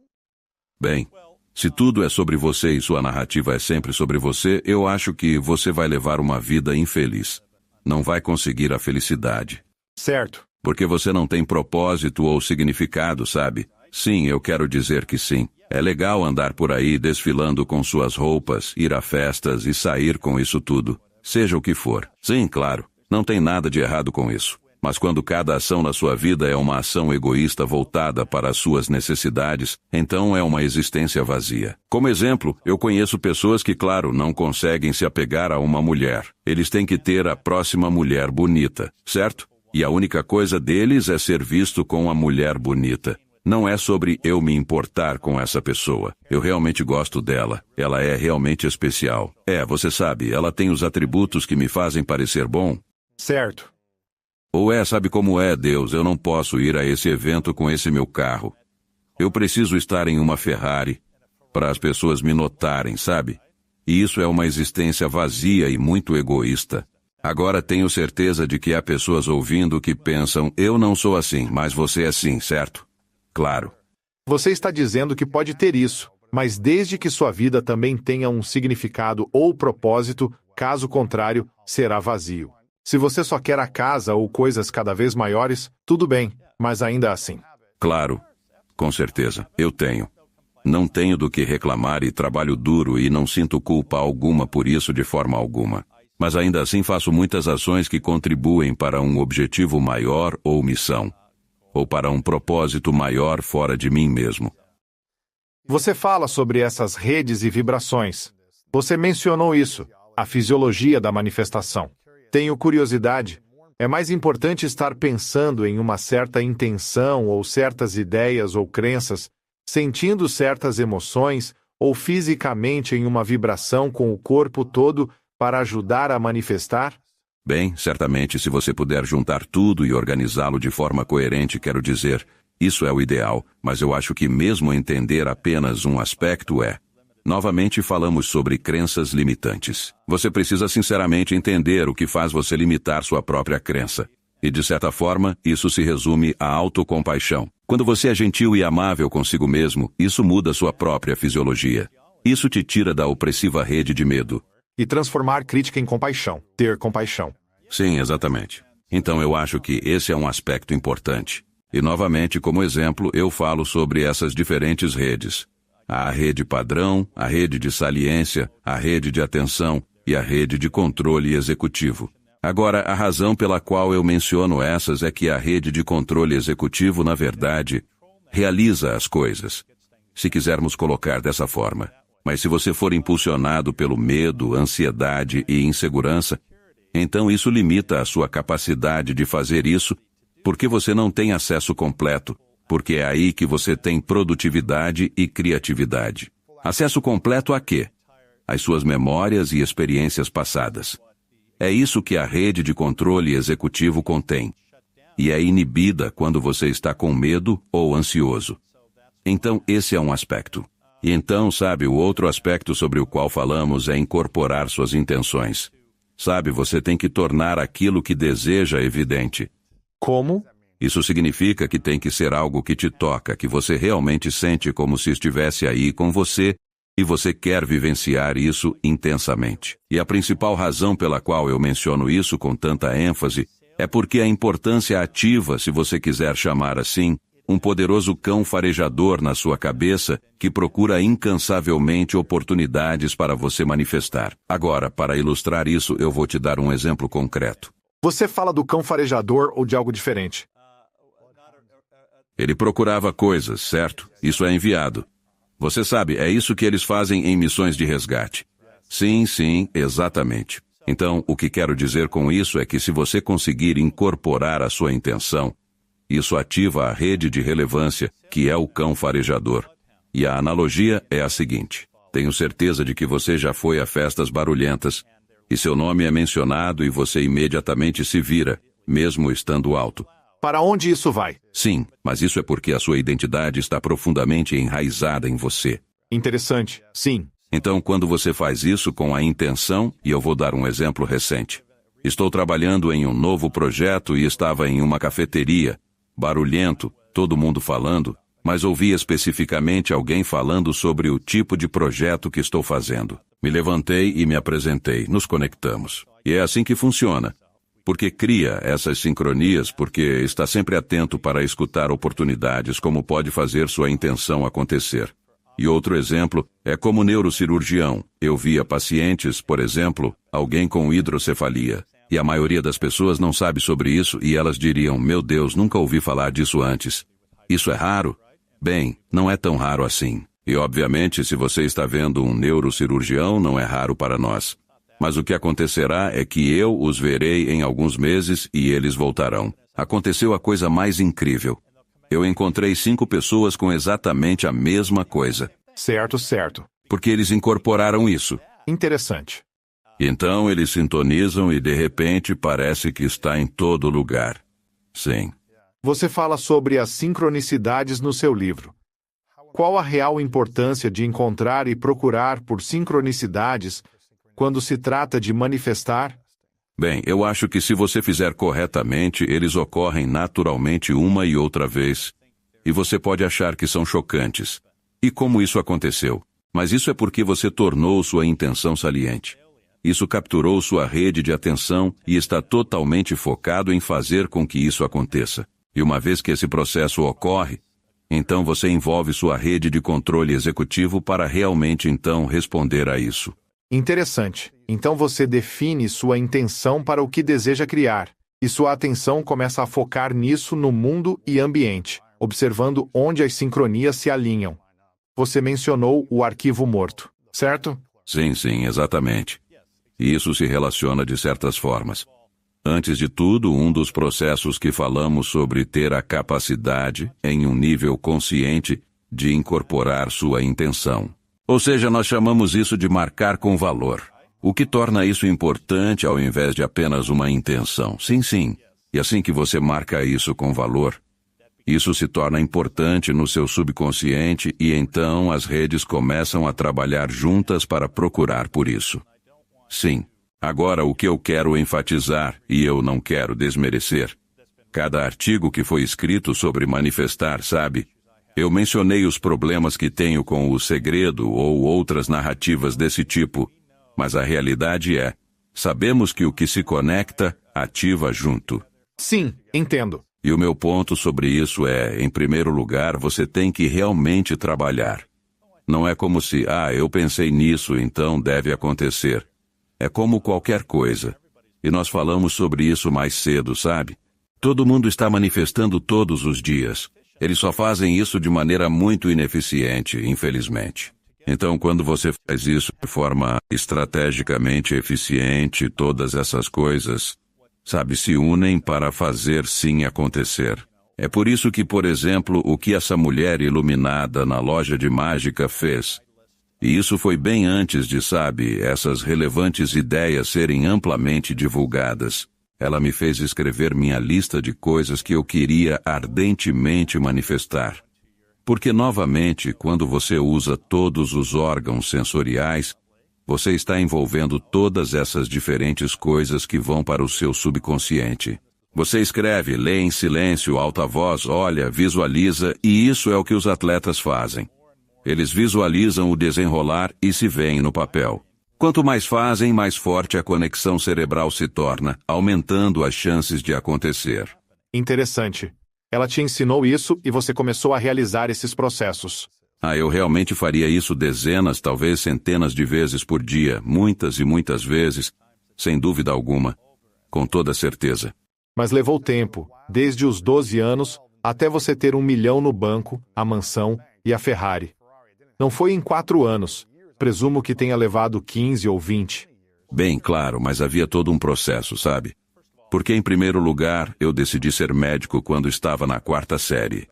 Bem, se tudo é sobre você e sua narrativa é sempre sobre você, eu acho que você vai levar uma vida infeliz. Não vai conseguir a felicidade. Certo. Porque você não tem propósito ou significado, sabe? Sim, eu quero dizer que sim. É legal andar por aí desfilando com suas roupas, ir a festas e sair com isso tudo. Seja o que for. Sim, claro. Não tem nada de errado com isso. Mas quando cada ação na sua vida é uma ação egoísta voltada para as suas necessidades, então é uma existência vazia. Como exemplo, eu conheço pessoas que, claro, não conseguem se apegar a uma mulher. Eles têm que ter a próxima mulher bonita, certo? E a única coisa deles é ser visto com a mulher bonita. Não é sobre eu me importar com essa pessoa. Eu realmente gosto dela. Ela é realmente especial. Você sabe, ela tem os atributos que me fazem parecer bom. Certo. Ou sabe como é, Deus, eu não posso ir a esse evento com esse meu carro. Eu preciso estar em uma Ferrari para as pessoas me notarem, sabe? E isso é uma existência vazia e muito egoísta. Agora tenho certeza de que há pessoas ouvindo que pensam, eu não sou assim, mas você é sim, certo? Claro. Você está dizendo que pode ter isso, mas desde que sua vida também tenha um significado ou propósito, caso contrário, será vazio. Se você só quer a casa ou coisas cada vez maiores, tudo bem, mas ainda assim. Claro, com certeza, eu tenho. Não tenho do que reclamar e trabalho duro e não sinto culpa alguma por isso de forma alguma. Mas ainda assim faço muitas ações que contribuem para um objetivo maior ou missão, ou para um propósito maior fora de mim mesmo. Você fala sobre essas redes e vibrações. Você mencionou isso, a fisiologia da manifestação. Tenho curiosidade. É mais importante estar pensando em uma certa intenção ou certas ideias ou crenças, sentindo certas emoções ou fisicamente em uma vibração com o corpo todo para ajudar a manifestar? Bem, certamente se você puder juntar tudo e organizá-lo de forma coerente, quero dizer, isso é o ideal, mas eu acho que mesmo entender apenas um aspecto Novamente falamos sobre crenças limitantes. Você precisa sinceramente entender o que faz você limitar sua própria crença. E de certa forma, isso se resume à autocompaixão. Quando você é gentil e amável consigo mesmo, isso muda sua própria fisiologia. Isso te tira da opressiva rede de medo. E transformar crítica em compaixão. Ter compaixão. Sim, exatamente. Então eu acho que esse é um aspecto importante. E novamente, como exemplo, eu falo sobre essas diferentes redes. Há a rede padrão, a rede de saliência, a rede de atenção e a rede de controle executivo. Agora, a razão pela qual eu menciono essas é que a rede de controle executivo, na verdade, realiza as coisas, se quisermos colocar dessa forma. Mas se você for impulsionado pelo medo, ansiedade e insegurança, então isso limita a sua capacidade de fazer isso, porque você não tem acesso completo porque é aí que você tem produtividade e criatividade. Acesso completo a quê? Às suas memórias e experiências passadas. É isso que a rede de controle executivo contém. E é inibida quando você está com medo ou ansioso. Então, esse é um aspecto. E então, sabe, o outro aspecto sobre o qual falamos é incorporar suas intenções. Sabe, você tem que tornar aquilo que deseja evidente. Como? Isso significa que tem que ser algo que te toca, que você realmente sente como se estivesse aí com você, e você quer vivenciar isso intensamente. E a principal razão pela qual eu menciono isso com tanta ênfase é porque a importância ativa, se você quiser chamar assim, um poderoso cão farejador na sua cabeça que procura incansavelmente oportunidades para você manifestar. Agora, para ilustrar isso, eu vou te dar um exemplo concreto. Você fala do cão farejador ou de algo diferente? Ele procurava coisas, certo? Isso é enviado. Você sabe, é isso que eles fazem em missões de resgate. Sim, exatamente. Então, o que quero dizer com isso é que se você conseguir incorporar a sua intenção, isso ativa a rede de relevância, que é o cão farejador. E a analogia é a seguinte. Tenho certeza de que você já foi a festas barulhentas, e seu nome é mencionado e você imediatamente se vira, mesmo estando alto. Para onde isso vai? Sim, mas isso é porque a sua identidade está profundamente enraizada em você. Interessante, sim. Então, quando você faz isso com a intenção, e eu vou dar um exemplo recente. Estou trabalhando em um novo projeto e estava em uma cafeteria, barulhento, todo mundo falando, mas ouvi especificamente alguém falando sobre o tipo de projeto que estou fazendo. Me levantei e me apresentei, nos conectamos. E é assim que funciona. Porque cria essas sincronias, porque está sempre atento para escutar oportunidades, como pode fazer sua intenção acontecer. E outro exemplo é como neurocirurgião. Eu via pacientes, por exemplo, alguém com hidrocefalia. E a maioria das pessoas não sabe sobre isso e elas diriam, meu Deus, nunca ouvi falar disso antes. Isso é raro? Bem, não é tão raro assim. E obviamente, se você está vendo um neurocirurgião, não é raro para nós. Mas o que acontecerá é que eu os verei em alguns meses e eles voltarão. Aconteceu a coisa mais incrível. Eu encontrei 5 pessoas com exatamente a mesma coisa. Certo. Porque eles incorporaram isso. Interessante. Então eles sintonizam e de repente parece que está em todo lugar. Sim. Você fala sobre as sincronicidades no seu livro. Qual a real importância de encontrar e procurar por sincronicidades quando se trata de manifestar? Bem, eu acho que se você fizer corretamente, eles ocorrem naturalmente uma e outra vez. E você pode achar que são chocantes. E como isso aconteceu? Mas isso é porque você tornou sua intenção saliente. Isso capturou sua rede de atenção e está totalmente focado em fazer com que isso aconteça. E uma vez que esse processo ocorre, então você envolve sua rede de controle executivo para realmente então responder a isso. Interessante. Então você define sua intenção para o que deseja criar, e sua atenção começa a focar nisso no mundo e ambiente, observando onde as sincronias se alinham. Você mencionou o arquivo morto, certo? Sim, exatamente. E isso se relaciona de certas formas. Antes de tudo, um dos processos que falamos sobre ter a capacidade, em um nível consciente, de incorporar sua intenção. Ou seja, nós chamamos isso de marcar com valor. O que torna isso importante ao invés de apenas uma intenção. Sim. E assim que você marca isso com valor, isso se torna importante no seu subconsciente e então as redes começam a trabalhar juntas para procurar por isso. Sim. Agora, o que eu quero enfatizar, e eu não quero desmerecer, cada artigo que foi escrito sobre manifestar, sabe? Eu mencionei os problemas que tenho com o segredo ou outras narrativas desse tipo, mas a realidade é, sabemos que o que se conecta, ativa junto. Sim, entendo. E o meu ponto sobre isso é, em primeiro lugar, você tem que realmente trabalhar. Não é como se, eu pensei nisso, então deve acontecer. É como qualquer coisa. E nós falamos sobre isso mais cedo, sabe? Todo mundo está manifestando todos os dias. Eles só fazem isso de maneira muito ineficiente, infelizmente. Então, quando você faz isso de forma estrategicamente eficiente, todas essas coisas, sabe, se unem para fazer sim acontecer. É por isso que, por exemplo, o que essa mulher iluminada na loja de mágica fez. E isso foi bem antes de, sabe, essas relevantes ideias serem amplamente divulgadas. Ela me fez escrever minha lista de coisas que eu queria ardentemente manifestar. Porque, novamente, quando você usa todos os órgãos sensoriais, você está envolvendo todas essas diferentes coisas que vão para o seu subconsciente. Você escreve, lê em silêncio, alta voz, olha, visualiza, e isso é o que os atletas fazem. Eles visualizam o desenrolar e se veem no papel. Quanto mais fazem, mais forte a conexão cerebral se torna, aumentando as chances de acontecer. Interessante. Ela te ensinou isso e você começou a realizar esses processos. Eu realmente faria isso dezenas, talvez centenas de vezes por dia, muitas e muitas vezes, sem dúvida alguma, com toda certeza. Mas levou tempo, desde os 12 anos, até você ter 1 milhão no banco, a mansão e a Ferrari. Não foi em 4 anos. Presumo que tenha levado 15 ou 20. Bem, claro, mas havia todo um processo, sabe? Porque, em primeiro lugar, eu decidi ser médico quando estava na 4ª série.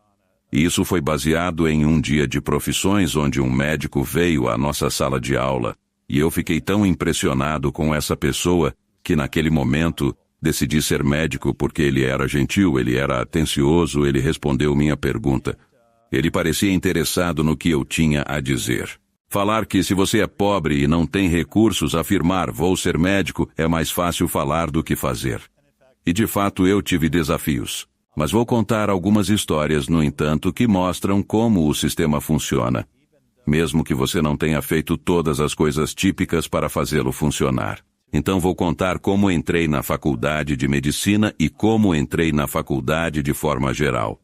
E isso foi baseado em um dia de profissões onde um médico veio à nossa sala de aula, e eu fiquei tão impressionado com essa pessoa que, naquele momento, decidi ser médico porque ele era gentil, ele era atencioso, ele respondeu minha pergunta. Ele parecia interessado no que eu tinha a dizer. Falar que se você é pobre e não tem recursos, afirmar vou ser médico é mais fácil falar do que fazer. E de fato eu tive desafios. Mas vou contar algumas histórias, no entanto, que mostram como o sistema funciona. Mesmo que você não tenha feito todas as coisas típicas para fazê-lo funcionar. Então vou contar como entrei na faculdade de medicina e como entrei na faculdade de forma geral.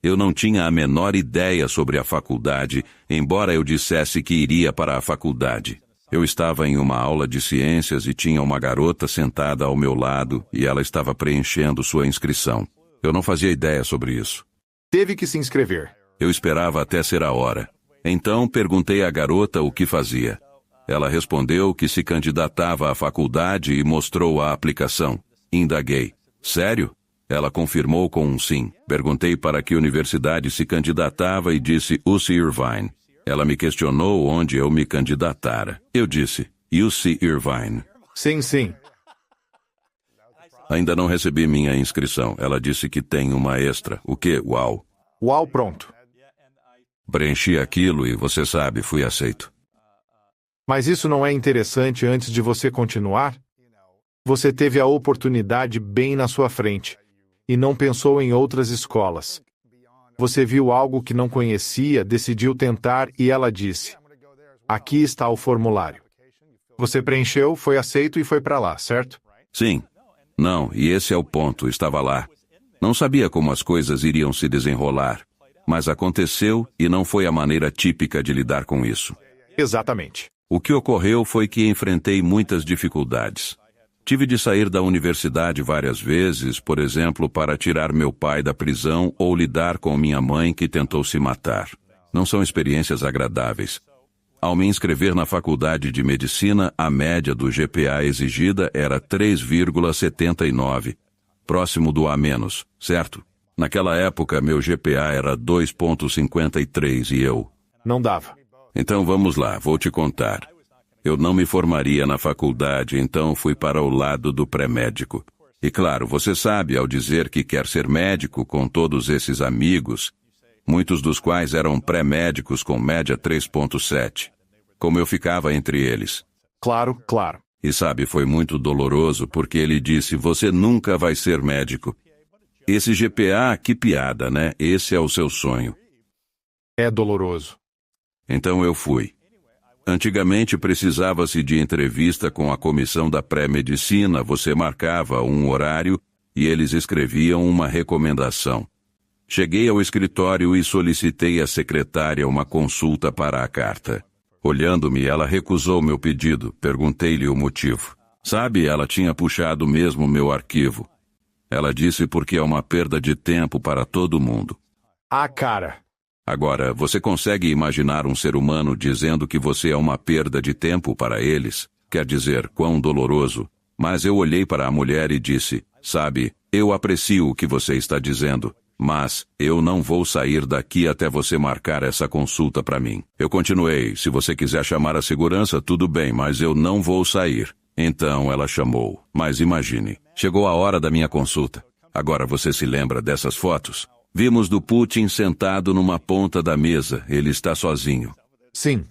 Eu não tinha a menor ideia sobre a faculdade, embora eu dissesse que iria para a faculdade. Eu estava em uma aula de ciências e tinha uma garota sentada ao meu lado e ela estava preenchendo sua inscrição. Eu não fazia ideia sobre isso. Teve que se inscrever. Eu esperava até ser a hora. Então perguntei à garota o que fazia. Ela respondeu que se candidatava à faculdade e mostrou a aplicação. Indaguei. Sério? Ela confirmou com um sim. Perguntei para que universidade se candidatava e disse UC Irvine. Ela me questionou onde eu me candidatara. Eu disse, UC Irvine. Sim. Ainda não recebi minha inscrição. Ela disse que tem uma extra. O quê? Uau. Uau, pronto. Preenchi aquilo e, você sabe, fui aceito. Mas isso não é interessante antes de você continuar? Você teve a oportunidade bem na sua frente. E não pensou em outras escolas. Você viu algo que não conhecia, decidiu tentar e ela disse: aqui está o formulário. Você preencheu, foi aceito e foi para lá, certo? Sim. Não, e esse é o ponto, estava lá. Não sabia como as coisas iriam se desenrolar, mas aconteceu e não foi a maneira típica de lidar com isso. Exatamente. O que ocorreu foi que enfrentei muitas dificuldades. Tive de sair da universidade várias vezes, por exemplo, para tirar meu pai da prisão ou lidar com minha mãe que tentou se matar. Não são experiências agradáveis. Ao me inscrever na faculdade de medicina, a média do GPA exigida era 3,79, próximo do A-, certo? Naquela época, meu GPA era 2,53 e eu... Não dava. Então vamos lá, vou te contar. Eu não me formaria na faculdade, então fui para o lado do pré-médico. E claro, você sabe, ao dizer que quer ser médico com todos esses amigos, muitos dos quais eram pré-médicos com média 3,7. Como eu ficava entre eles. Claro. E sabe, foi muito doloroso porque ele disse, você nunca vai ser médico. Esse GPA, que piada, né? Esse é o seu sonho. É doloroso. Então eu fui. Antigamente precisava-se de entrevista com a comissão da pré-medicina, você marcava um horário e eles escreviam uma recomendação. Cheguei ao escritório e solicitei à secretária uma consulta para a carta. Olhando-me, ela recusou meu pedido, perguntei-lhe o motivo. Sabe, ela tinha puxado mesmo meu arquivo. Ela disse porque é uma perda de tempo para todo mundo. Cara. Agora, você consegue imaginar um ser humano dizendo que você é uma perda de tempo para eles? Quer dizer, quão doloroso. Mas eu olhei para a mulher e disse, sabe, eu aprecio o que você está dizendo. Mas, eu não vou sair daqui até você marcar essa consulta para mim. Eu continuei, se você quiser chamar a segurança, tudo bem, mas eu não vou sair. Então ela chamou. Mas imagine, chegou a hora da minha consulta. Agora você se lembra dessas fotos? Vimos do Putin sentado numa ponta da mesa, ele está sozinho. Sim.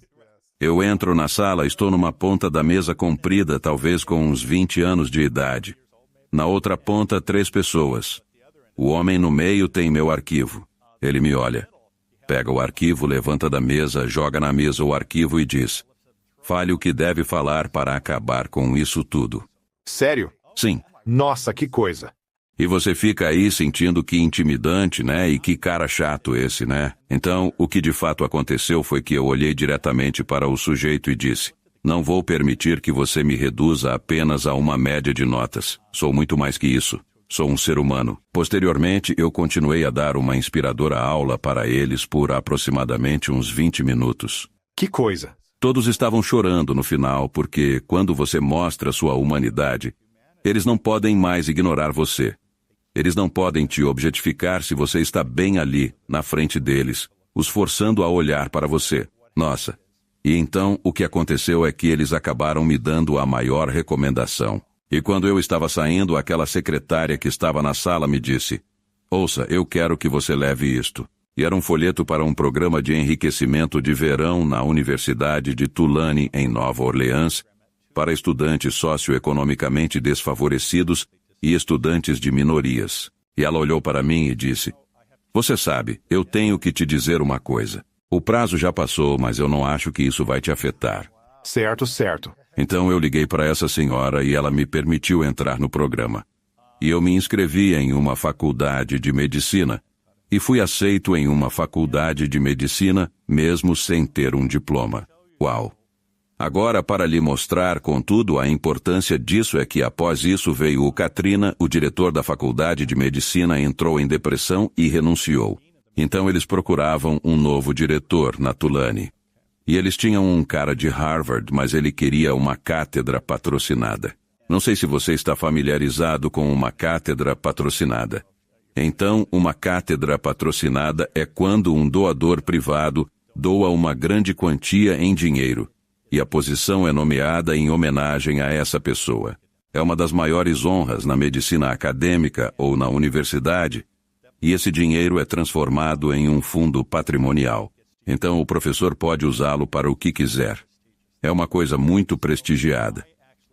Eu entro na sala, estou numa ponta da mesa comprida, talvez com uns 20 anos de idade. Na outra ponta, 3 pessoas. O homem no meio tem meu arquivo. Ele me olha. Pega o arquivo, levanta da mesa, joga na mesa o arquivo e diz: fale o que deve falar para acabar com isso tudo. Sério? Sim. Nossa, que coisa. E você fica aí sentindo que intimidante, né? E que cara chato esse, né? Então, o que de fato aconteceu foi que eu olhei diretamente para o sujeito e disse: não vou permitir que você me reduza apenas a uma média de notas. Sou muito mais que isso. Sou um ser humano. Posteriormente, eu continuei a dar uma inspiradora aula para eles por aproximadamente uns 20 minutos. Que coisa. Todos estavam chorando no final, porque quando você mostra sua humanidade, eles não podem mais ignorar você. Eles não podem te objetificar se você está bem ali, na frente deles, os forçando a olhar para você. Nossa. E então, o que aconteceu é que eles acabaram me dando a maior recomendação. E quando eu estava saindo, aquela secretária que estava na sala me disse: ouça, eu quero que você leve isto. E era um folheto para um programa de enriquecimento de verão na Universidade de Tulane, em Nova Orleans, para estudantes socioeconomicamente desfavorecidos e estudantes de minorias. E ela olhou para mim e disse: você sabe, eu tenho que te dizer uma coisa. O prazo já passou, mas eu não acho que isso vai te afetar. Certo, certo. Então eu liguei para essa senhora e ela me permitiu entrar no programa. E eu me inscrevi em uma faculdade de medicina e fui aceito em uma faculdade de medicina mesmo sem ter um diploma. Uau! Agora, para lhe mostrar, contudo, a importância disso é que após isso veio o Katrina, o diretor da faculdade de medicina entrou em depressão e renunciou. Então eles procuravam um novo diretor na Tulane. E eles tinham um cara de Harvard, mas ele queria uma cátedra patrocinada. Não sei se você está familiarizado com uma cátedra patrocinada. Então, uma cátedra patrocinada é quando um doador privado doa uma grande quantia em dinheiro, e a posição é nomeada em homenagem a essa pessoa. É uma das maiores honras na medicina acadêmica ou na universidade, e esse dinheiro é transformado em um fundo patrimonial. Então o professor pode usá-lo para o que quiser. É uma coisa muito prestigiada.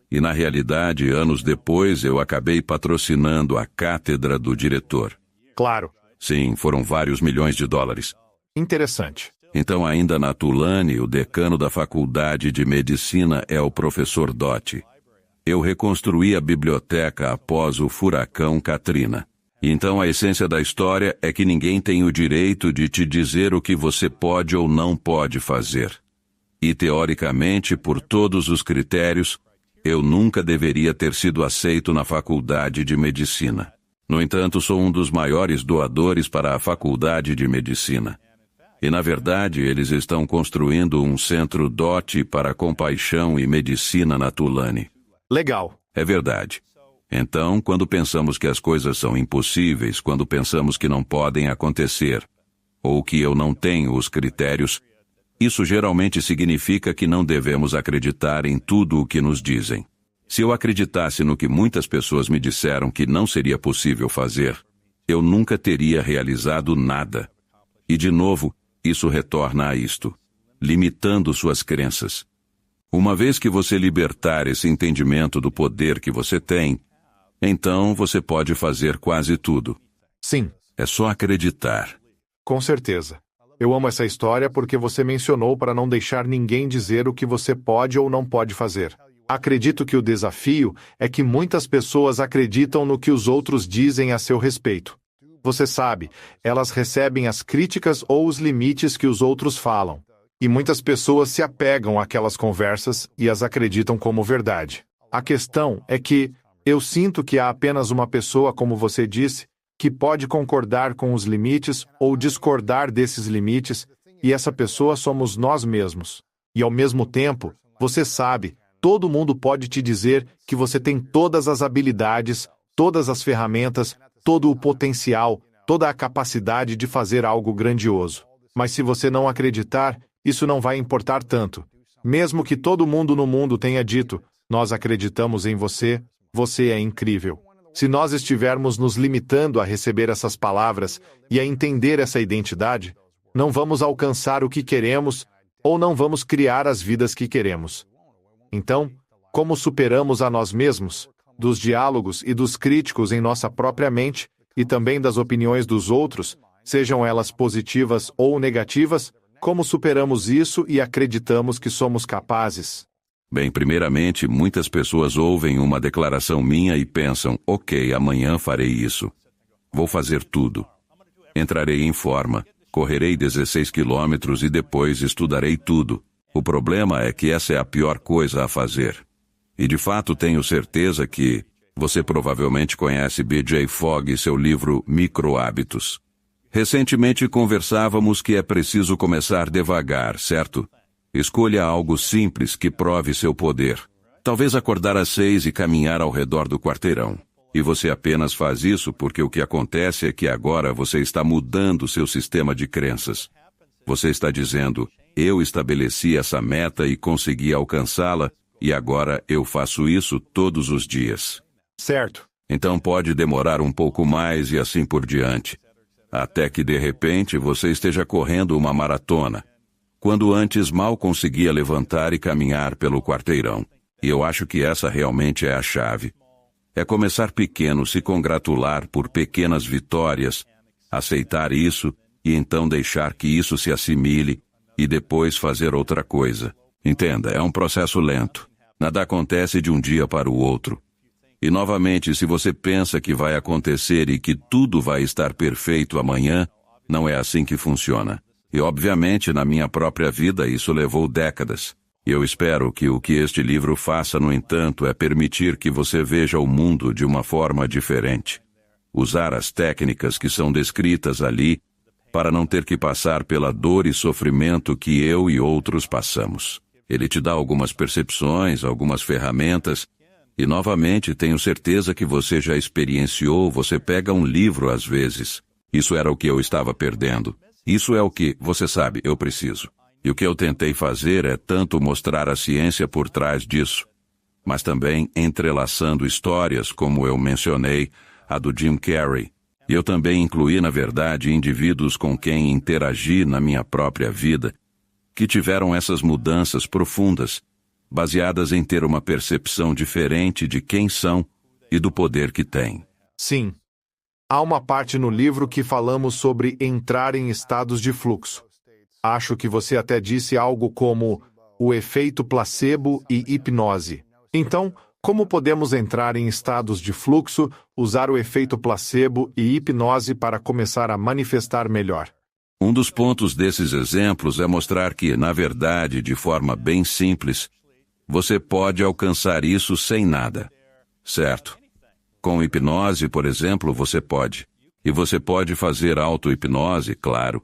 E na realidade, anos depois, eu acabei patrocinando a cátedra do diretor. Claro. Sim, foram vários milhões de dólares. Interessante. Então, ainda na Tulane, o decano da faculdade de medicina é o professor Doty. Eu reconstruí a biblioteca após o furacão Katrina. Então a essência da história é que ninguém tem o direito de te dizer o que você pode ou não pode fazer. E teoricamente, por todos os critérios, eu nunca deveria ter sido aceito na faculdade de medicina. No entanto, sou um dos maiores doadores para a faculdade de medicina. E na verdade, eles estão construindo um centro Doty para compaixão e medicina na Tulane. Legal. É verdade. Então, quando pensamos que as coisas são impossíveis, quando pensamos que não podem acontecer, ou que eu não tenho os critérios, isso geralmente significa que não devemos acreditar em tudo o que nos dizem. Se eu acreditasse no que muitas pessoas me disseram que não seria possível fazer, eu nunca teria realizado nada. E de novo, isso retorna a isto, limitando suas crenças. Uma vez que você libertar esse entendimento do poder que você tem, então você pode fazer quase tudo. Sim. É só acreditar. Com certeza. Eu amo essa história porque você mencionou para não deixar ninguém dizer o que você pode ou não pode fazer. Acredito que o desafio é que muitas pessoas acreditam no que os outros dizem a seu respeito. Você sabe, elas recebem as críticas ou os limites que os outros falam. E muitas pessoas se apegam àquelas conversas e as acreditam como verdade. A questão é que eu sinto que há apenas uma pessoa, como você disse, que pode concordar com os limites ou discordar desses limites, e essa pessoa somos nós mesmos. E ao mesmo tempo, você sabe, todo mundo pode te dizer que você tem todas as habilidades, todas as ferramentas, todo o potencial, toda a capacidade de fazer algo grandioso. Mas se você não acreditar, isso não vai importar tanto. Mesmo que todo mundo no mundo tenha dito, nós acreditamos em você, você é incrível. Se nós estivermos nos limitando a receber essas palavras e a entender essa identidade, não vamos alcançar o que queremos ou não vamos criar as vidas que queremos. Então, como superamos a nós mesmos, dos diálogos e dos críticos em nossa própria mente e também das opiniões dos outros, sejam elas positivas ou negativas, como superamos isso e acreditamos que somos capazes? Bem, primeiramente, muitas pessoas ouvem uma declaração minha e pensam, ok, amanhã farei isso. Vou fazer tudo. Entrarei em forma, correrei 16 quilômetros e depois estudarei tudo. O problema é que essa é a pior coisa a fazer. E de fato tenho certeza que você provavelmente conhece B.J. Fogg e seu livro Micro-Hábitos. Recentemente conversávamos que é preciso começar devagar, certo? Escolha algo simples que prove seu poder. Talvez acordar às 6 e caminhar ao redor do quarteirão. E você apenas faz isso porque o que acontece é que agora você está mudando seu sistema de crenças. Você está dizendo, eu estabeleci essa meta e consegui alcançá-la, e agora eu faço isso todos os dias. Certo. Então pode demorar um pouco mais e assim por diante. Até que de repente você esteja correndo uma maratona, quando antes mal conseguia levantar e caminhar pelo quarteirão. E eu acho que essa realmente é a chave. É começar pequeno, se congratular por pequenas vitórias, aceitar isso e então deixar que isso se assimile e depois fazer outra coisa. Entenda, é um processo lento. Nada acontece de um dia para o outro. E novamente, se você pensa que vai acontecer e que tudo vai estar perfeito amanhã, não é assim que funciona. E obviamente, na minha própria vida, isso levou décadas. E eu espero que o que este livro faça, no entanto, é permitir que você veja o mundo de uma forma diferente. Usar as técnicas que são descritas ali para não ter que passar pela dor e sofrimento que eu e outros passamos. Ele te dá algumas percepções, algumas ferramentas, e novamente tenho certeza que você já experienciou, você pega um livro às vezes. Isso era o que eu estava perdendo. Isso é o que, você sabe, eu preciso. E o que eu tentei fazer é tanto mostrar a ciência por trás disso, mas também entrelaçando histórias, como eu mencionei, a do Jim Carrey. E eu também incluí, na verdade, indivíduos com quem interagi na minha própria vida, que tiveram essas mudanças profundas, baseadas em ter uma percepção diferente de quem são e do poder que têm. Sim. Há uma parte no livro que falamos sobre entrar em estados de fluxo. Acho que você até disse algo como o efeito placebo e hipnose. Então, como podemos entrar em estados de fluxo, usar o efeito placebo e hipnose para começar a manifestar melhor? Um dos pontos desses exemplos é mostrar que, na verdade, de forma bem simples, você pode alcançar isso sem nada. Certo? Com hipnose, por exemplo, você pode. E você pode fazer auto-hipnose, claro.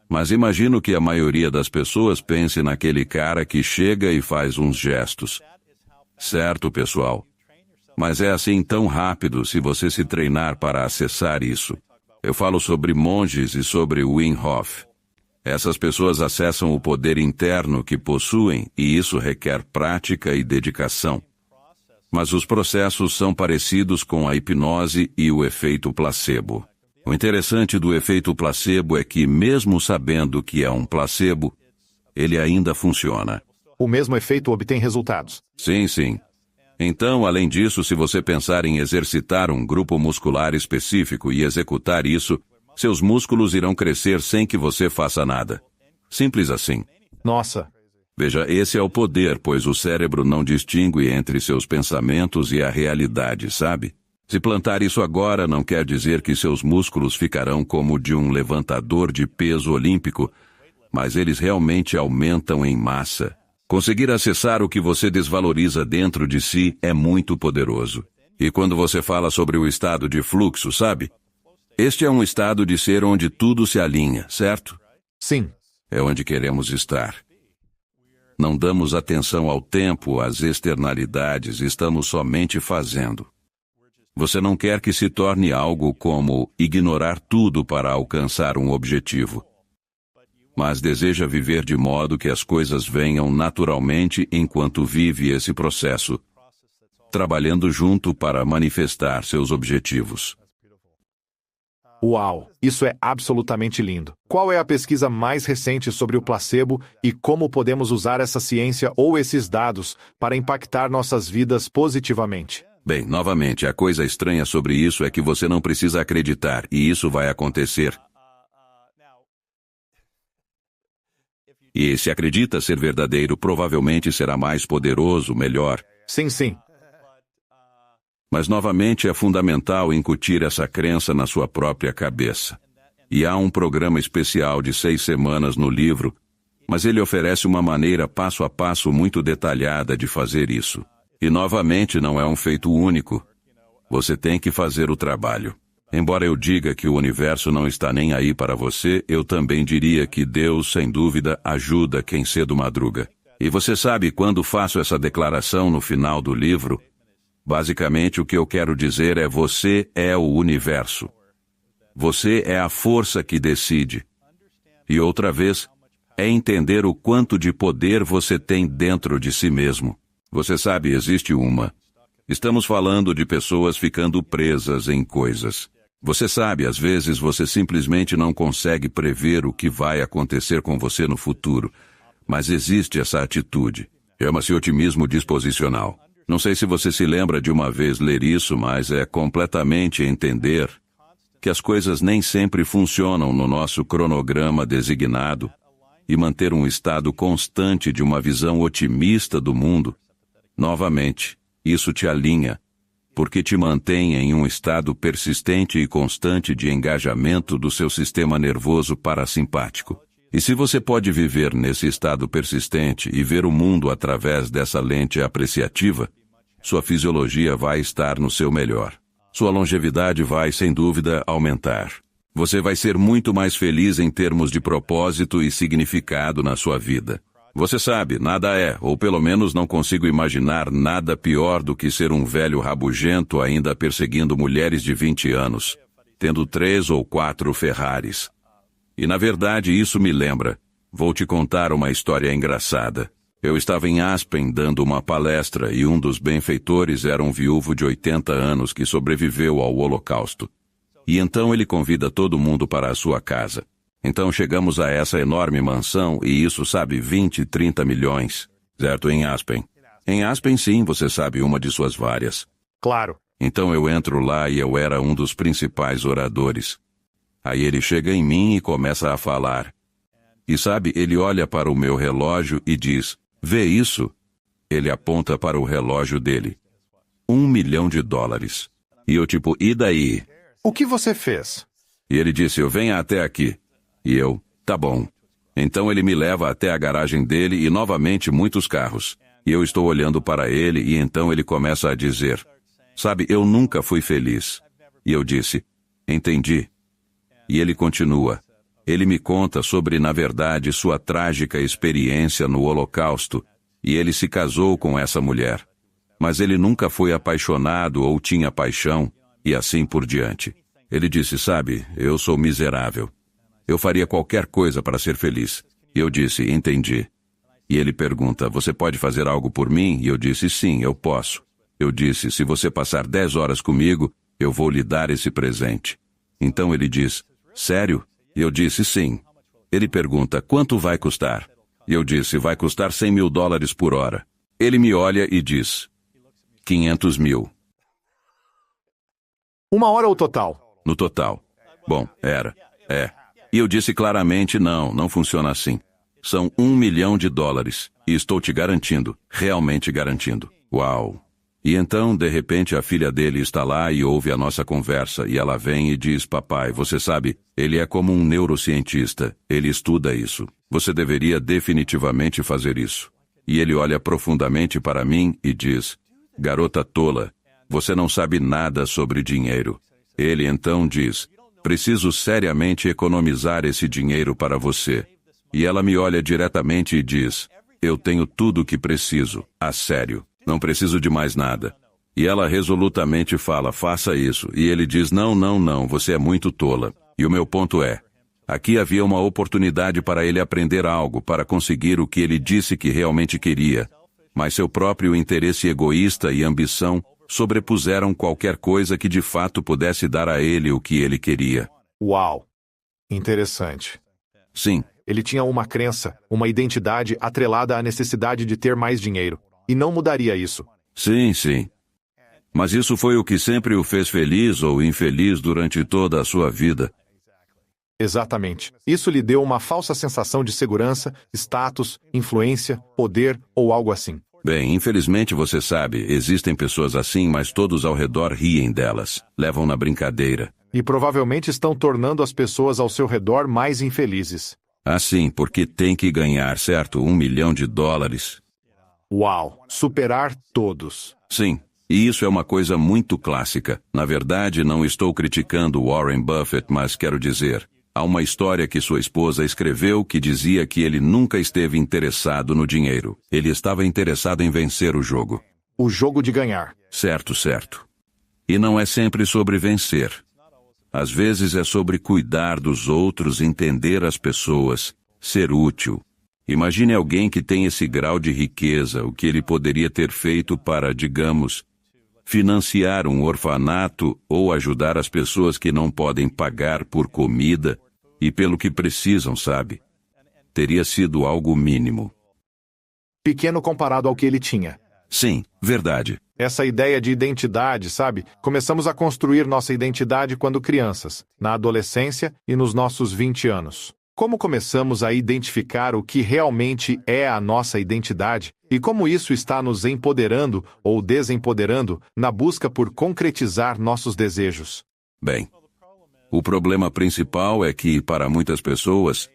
Mas imagino que a maioria das pessoas pense naquele cara que chega e faz uns gestos. Certo, pessoal? Mas é assim tão rápido se você se treinar para acessar isso. Eu falo sobre monges e sobre Wim Hof. Essas pessoas acessam o poder interno que possuem e isso requer prática e dedicação. Mas os processos são parecidos com a hipnose e o efeito placebo. O interessante do efeito placebo é que, mesmo sabendo que é um placebo, ele ainda funciona. O mesmo efeito obtém resultados. Sim, sim. Então, além disso, se você pensar em exercitar um grupo muscular específico e executar isso, seus músculos irão crescer sem que você faça nada. Simples assim. Nossa. Veja, esse é o poder, pois o cérebro não distingue entre seus pensamentos e a realidade, sabe? Se plantar isso agora não quer dizer que seus músculos ficarão como o de um levantador de peso olímpico, mas eles realmente aumentam em massa. Conseguir acessar o que você desvaloriza dentro de si é muito poderoso. E quando você fala sobre o estado de fluxo, sabe? Este é um estado de ser onde tudo se alinha, certo? Sim. É onde queremos estar. Não damos atenção ao tempo, às externalidades, estamos somente fazendo. Você não quer que se torne algo como ignorar tudo para alcançar um objetivo. Mas deseja viver de modo que as coisas venham naturalmente enquanto vive esse processo, trabalhando junto para manifestar seus objetivos. Uau, isso é absolutamente lindo. Qual é a pesquisa mais recente sobre o placebo e como podemos usar essa ciência ou esses dados para impactar nossas vidas positivamente? Bem, novamente, a coisa estranha sobre isso é que você não precisa acreditar, e isso vai acontecer. E se acredita ser verdadeiro, provavelmente será mais poderoso, melhor. Sim. Mas novamente é fundamental incutir essa crença na sua própria cabeça. E há um programa especial de 6 semanas no livro, mas ele oferece uma maneira passo a passo muito detalhada de fazer isso. E novamente não é um feito único. Você tem que fazer o trabalho. Embora eu diga que o universo não está nem aí para você, eu também diria que Deus, sem dúvida, ajuda quem cedo madruga. E você sabe, quando faço essa declaração no final do livro, basicamente o que eu quero dizer é: você é o universo. Você é a força que decide. E outra vez, é entender o quanto de poder você tem dentro de si mesmo. Você sabe, existe uma. Estamos falando de pessoas ficando presas em coisas. Você sabe, às vezes você simplesmente não consegue prever o que vai acontecer com você no futuro. Mas existe essa atitude. Chama-se otimismo disposicional. Não sei se você se lembra de uma vez ler isso, mas é completamente entender que as coisas nem sempre funcionam no nosso cronograma designado e manter um estado constante de uma visão otimista do mundo. Novamente, isso te alinha, porque te mantém em um estado persistente e constante de engajamento do seu sistema nervoso parasimpático. E se você pode viver nesse estado persistente e ver o mundo através dessa lente apreciativa, sua fisiologia vai estar no seu melhor. Sua longevidade vai, sem dúvida, aumentar. Você vai ser muito mais feliz em termos de propósito e significado na sua vida. Você sabe, nada é, ou pelo menos não consigo imaginar nada pior do que ser um velho rabugento ainda perseguindo mulheres de 20 anos, tendo 3 ou 4 Ferraris. E na verdade isso me lembra. Vou te contar uma história engraçada. Eu estava em Aspen dando uma palestra e um dos benfeitores era um viúvo de 80 anos que sobreviveu ao Holocausto. E então ele convida todo mundo para a sua casa. Então chegamos a essa enorme mansão e isso, sabe, 20, 30 milhões. Certo, em Aspen. Em Aspen, sim, você sabe, uma de suas várias. Claro. Então eu entro lá e eu era um dos principais oradores. Aí ele chega em mim e começa a falar. E sabe, ele olha para o meu relógio e diz: "Vê isso?" Ele aponta para o relógio dele. $1 milhão. E eu tipo, e daí? O que você fez? E ele disse, eu venho até aqui. E eu, tá bom. Então ele me leva até a garagem dele e novamente muitos carros. E eu estou olhando para ele e então ele começa a dizer, sabe, eu nunca fui feliz. E eu disse, entendi. E ele continua. Ele me conta sobre, na verdade, sua trágica experiência no Holocausto, e ele se casou com essa mulher. Mas ele nunca foi apaixonado ou tinha paixão, e assim por diante. Ele disse, sabe, eu sou miserável. Eu faria qualquer coisa para ser feliz. E eu disse, entendi. E ele pergunta, você pode fazer algo por mim? E eu disse, sim, eu posso. Eu disse, se você passar 10 horas comigo, eu vou lhe dar esse presente. Então ele diz, sério? E eu disse, sim. Ele pergunta, quanto vai custar? E eu disse, vai custar $100 mil por hora. Ele me olha e diz, 500 mil. 1 hora ou total? No total. Bom, era. E eu disse claramente, não funciona assim. São $1 milhão. E estou te garantindo, realmente garantindo. Uau! E então, de repente, a filha dele está lá e ouve a nossa conversa, e ela vem e diz, papai, você sabe, ele é como um neurocientista, ele estuda isso. Você deveria definitivamente fazer isso. E ele olha profundamente para mim e diz, garota tola, você não sabe nada sobre dinheiro. Ele então diz, preciso seriamente economizar esse dinheiro para você. E ela me olha diretamente e diz, eu tenho tudo o que preciso, a sério. Não preciso de mais nada. E ela resolutamente fala, faça isso. E ele diz, não, não, não, você é muito tola. E o meu ponto é, aqui havia uma oportunidade para ele aprender algo, para conseguir o que ele disse que realmente queria. Mas seu próprio interesse egoísta e ambição sobrepuseram qualquer coisa que de fato pudesse dar a ele o que ele queria. Uau! Interessante. Sim, Ele tinha uma crença, uma identidade atrelada à necessidade de ter mais dinheiro. E não mudaria isso. sim, sim. Mas isso foi o que sempre o fez feliz ou infeliz durante toda a sua vida. Exatamente. Isso lhe deu uma falsa sensação de segurança, status, influência, poder ou algo assim. Bem, infelizmente você sabe, existem pessoas assim, mas todos ao redor riem delas, levam na brincadeira. E provavelmente estão tornando as pessoas ao seu redor mais infelizes. Assim, porque tem que ganhar, certo? $1 milhão. Uau! Superar todos. Sim, e isso é uma coisa muito clássica. Na verdade, não estou criticando Warren Buffett, mas quero dizer, há uma história que sua esposa escreveu que dizia que ele nunca esteve interessado no dinheiro. Ele estava interessado em vencer o jogo. O jogo de ganhar. Certo, certo. E não é sempre sobre vencer. Às vezes é sobre cuidar dos outros, entender as pessoas, ser útil. Imagine alguém que tem esse grau de riqueza, o que ele poderia ter feito para, digamos, financiar um orfanato ou ajudar as pessoas que não podem pagar por comida e pelo que precisam, sabe? Teria sido algo mínimo. Pequeno comparado ao que ele tinha. Sim, verdade. Essa ideia de identidade, sabe? Começamos a construir nossa identidade quando crianças, na adolescência e nos nossos 20 anos. Como começamos a identificar o que realmente é a nossa identidade e como isso está nos empoderando ou desempoderando na busca por concretizar nossos desejos? Bem, o problema principal é que, para muitas pessoas,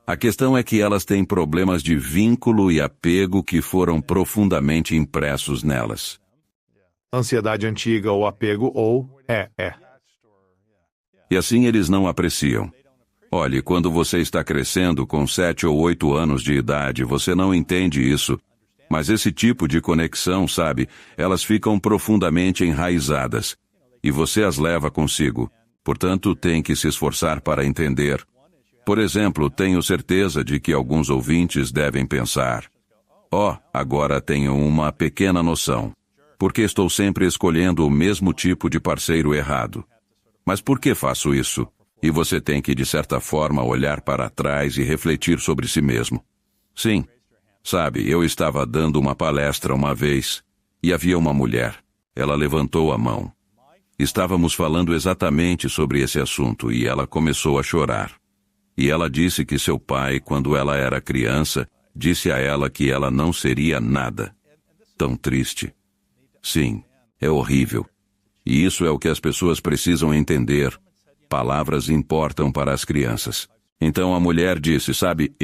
a questão é que elas têm problemas de vínculo e apego que foram profundamente impressos nelas. Ansiedade antiga ou apego ou... E assim eles não apreciam. Olhe, quando você está crescendo com 7 ou 8 anos de idade, você não entende isso. Mas esse tipo de conexão, sabe, elas ficam profundamente enraizadas. E você as leva consigo. Portanto, tem que se esforçar para entender. Por exemplo, tenho certeza de que alguns ouvintes devem pensar: agora tenho uma pequena noção. Porque estou sempre escolhendo o mesmo tipo de parceiro errado. Mas por que faço isso? E você tem que, de certa forma, olhar para trás e refletir sobre si mesmo. Sim. Sabe, eu estava dando uma palestra uma vez, e havia uma mulher. Ela levantou a mão. Estávamos falando exatamente sobre esse assunto, e ela começou a chorar. E ela disse que seu pai, quando ela era criança, disse a ela que ela não seria nada. Tão triste. Sim, é horrível. E isso é o que as pessoas precisam entender. Palavras importam para as crianças. Então a mulher disse, sabe,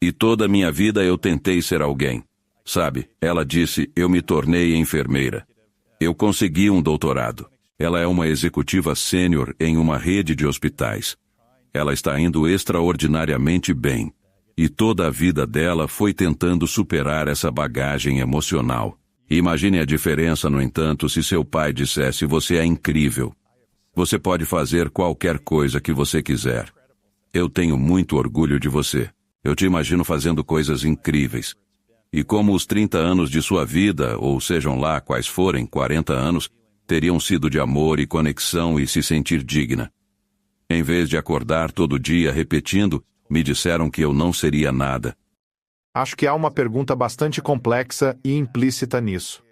e toda a minha vida eu tentei ser alguém. Sabe, ela disse, eu me tornei enfermeira. Eu consegui um doutorado. Ela é uma executiva sênior em uma rede de hospitais. Ela está indo extraordinariamente bem. E toda a vida dela foi tentando superar essa bagagem emocional. Imagine a diferença, no entanto, se seu pai dissesse, você é incrível. Você pode fazer qualquer coisa que você quiser. Eu tenho muito orgulho de você. Eu te imagino fazendo coisas incríveis. E como os 30 anos de sua vida, ou sejam lá quais forem, 40 anos, teriam sido de amor e conexão e se sentir digna. Em vez de acordar todo dia repetindo, me disseram que eu não seria nada. Acho que há uma pergunta bastante complexa e implícita nisso.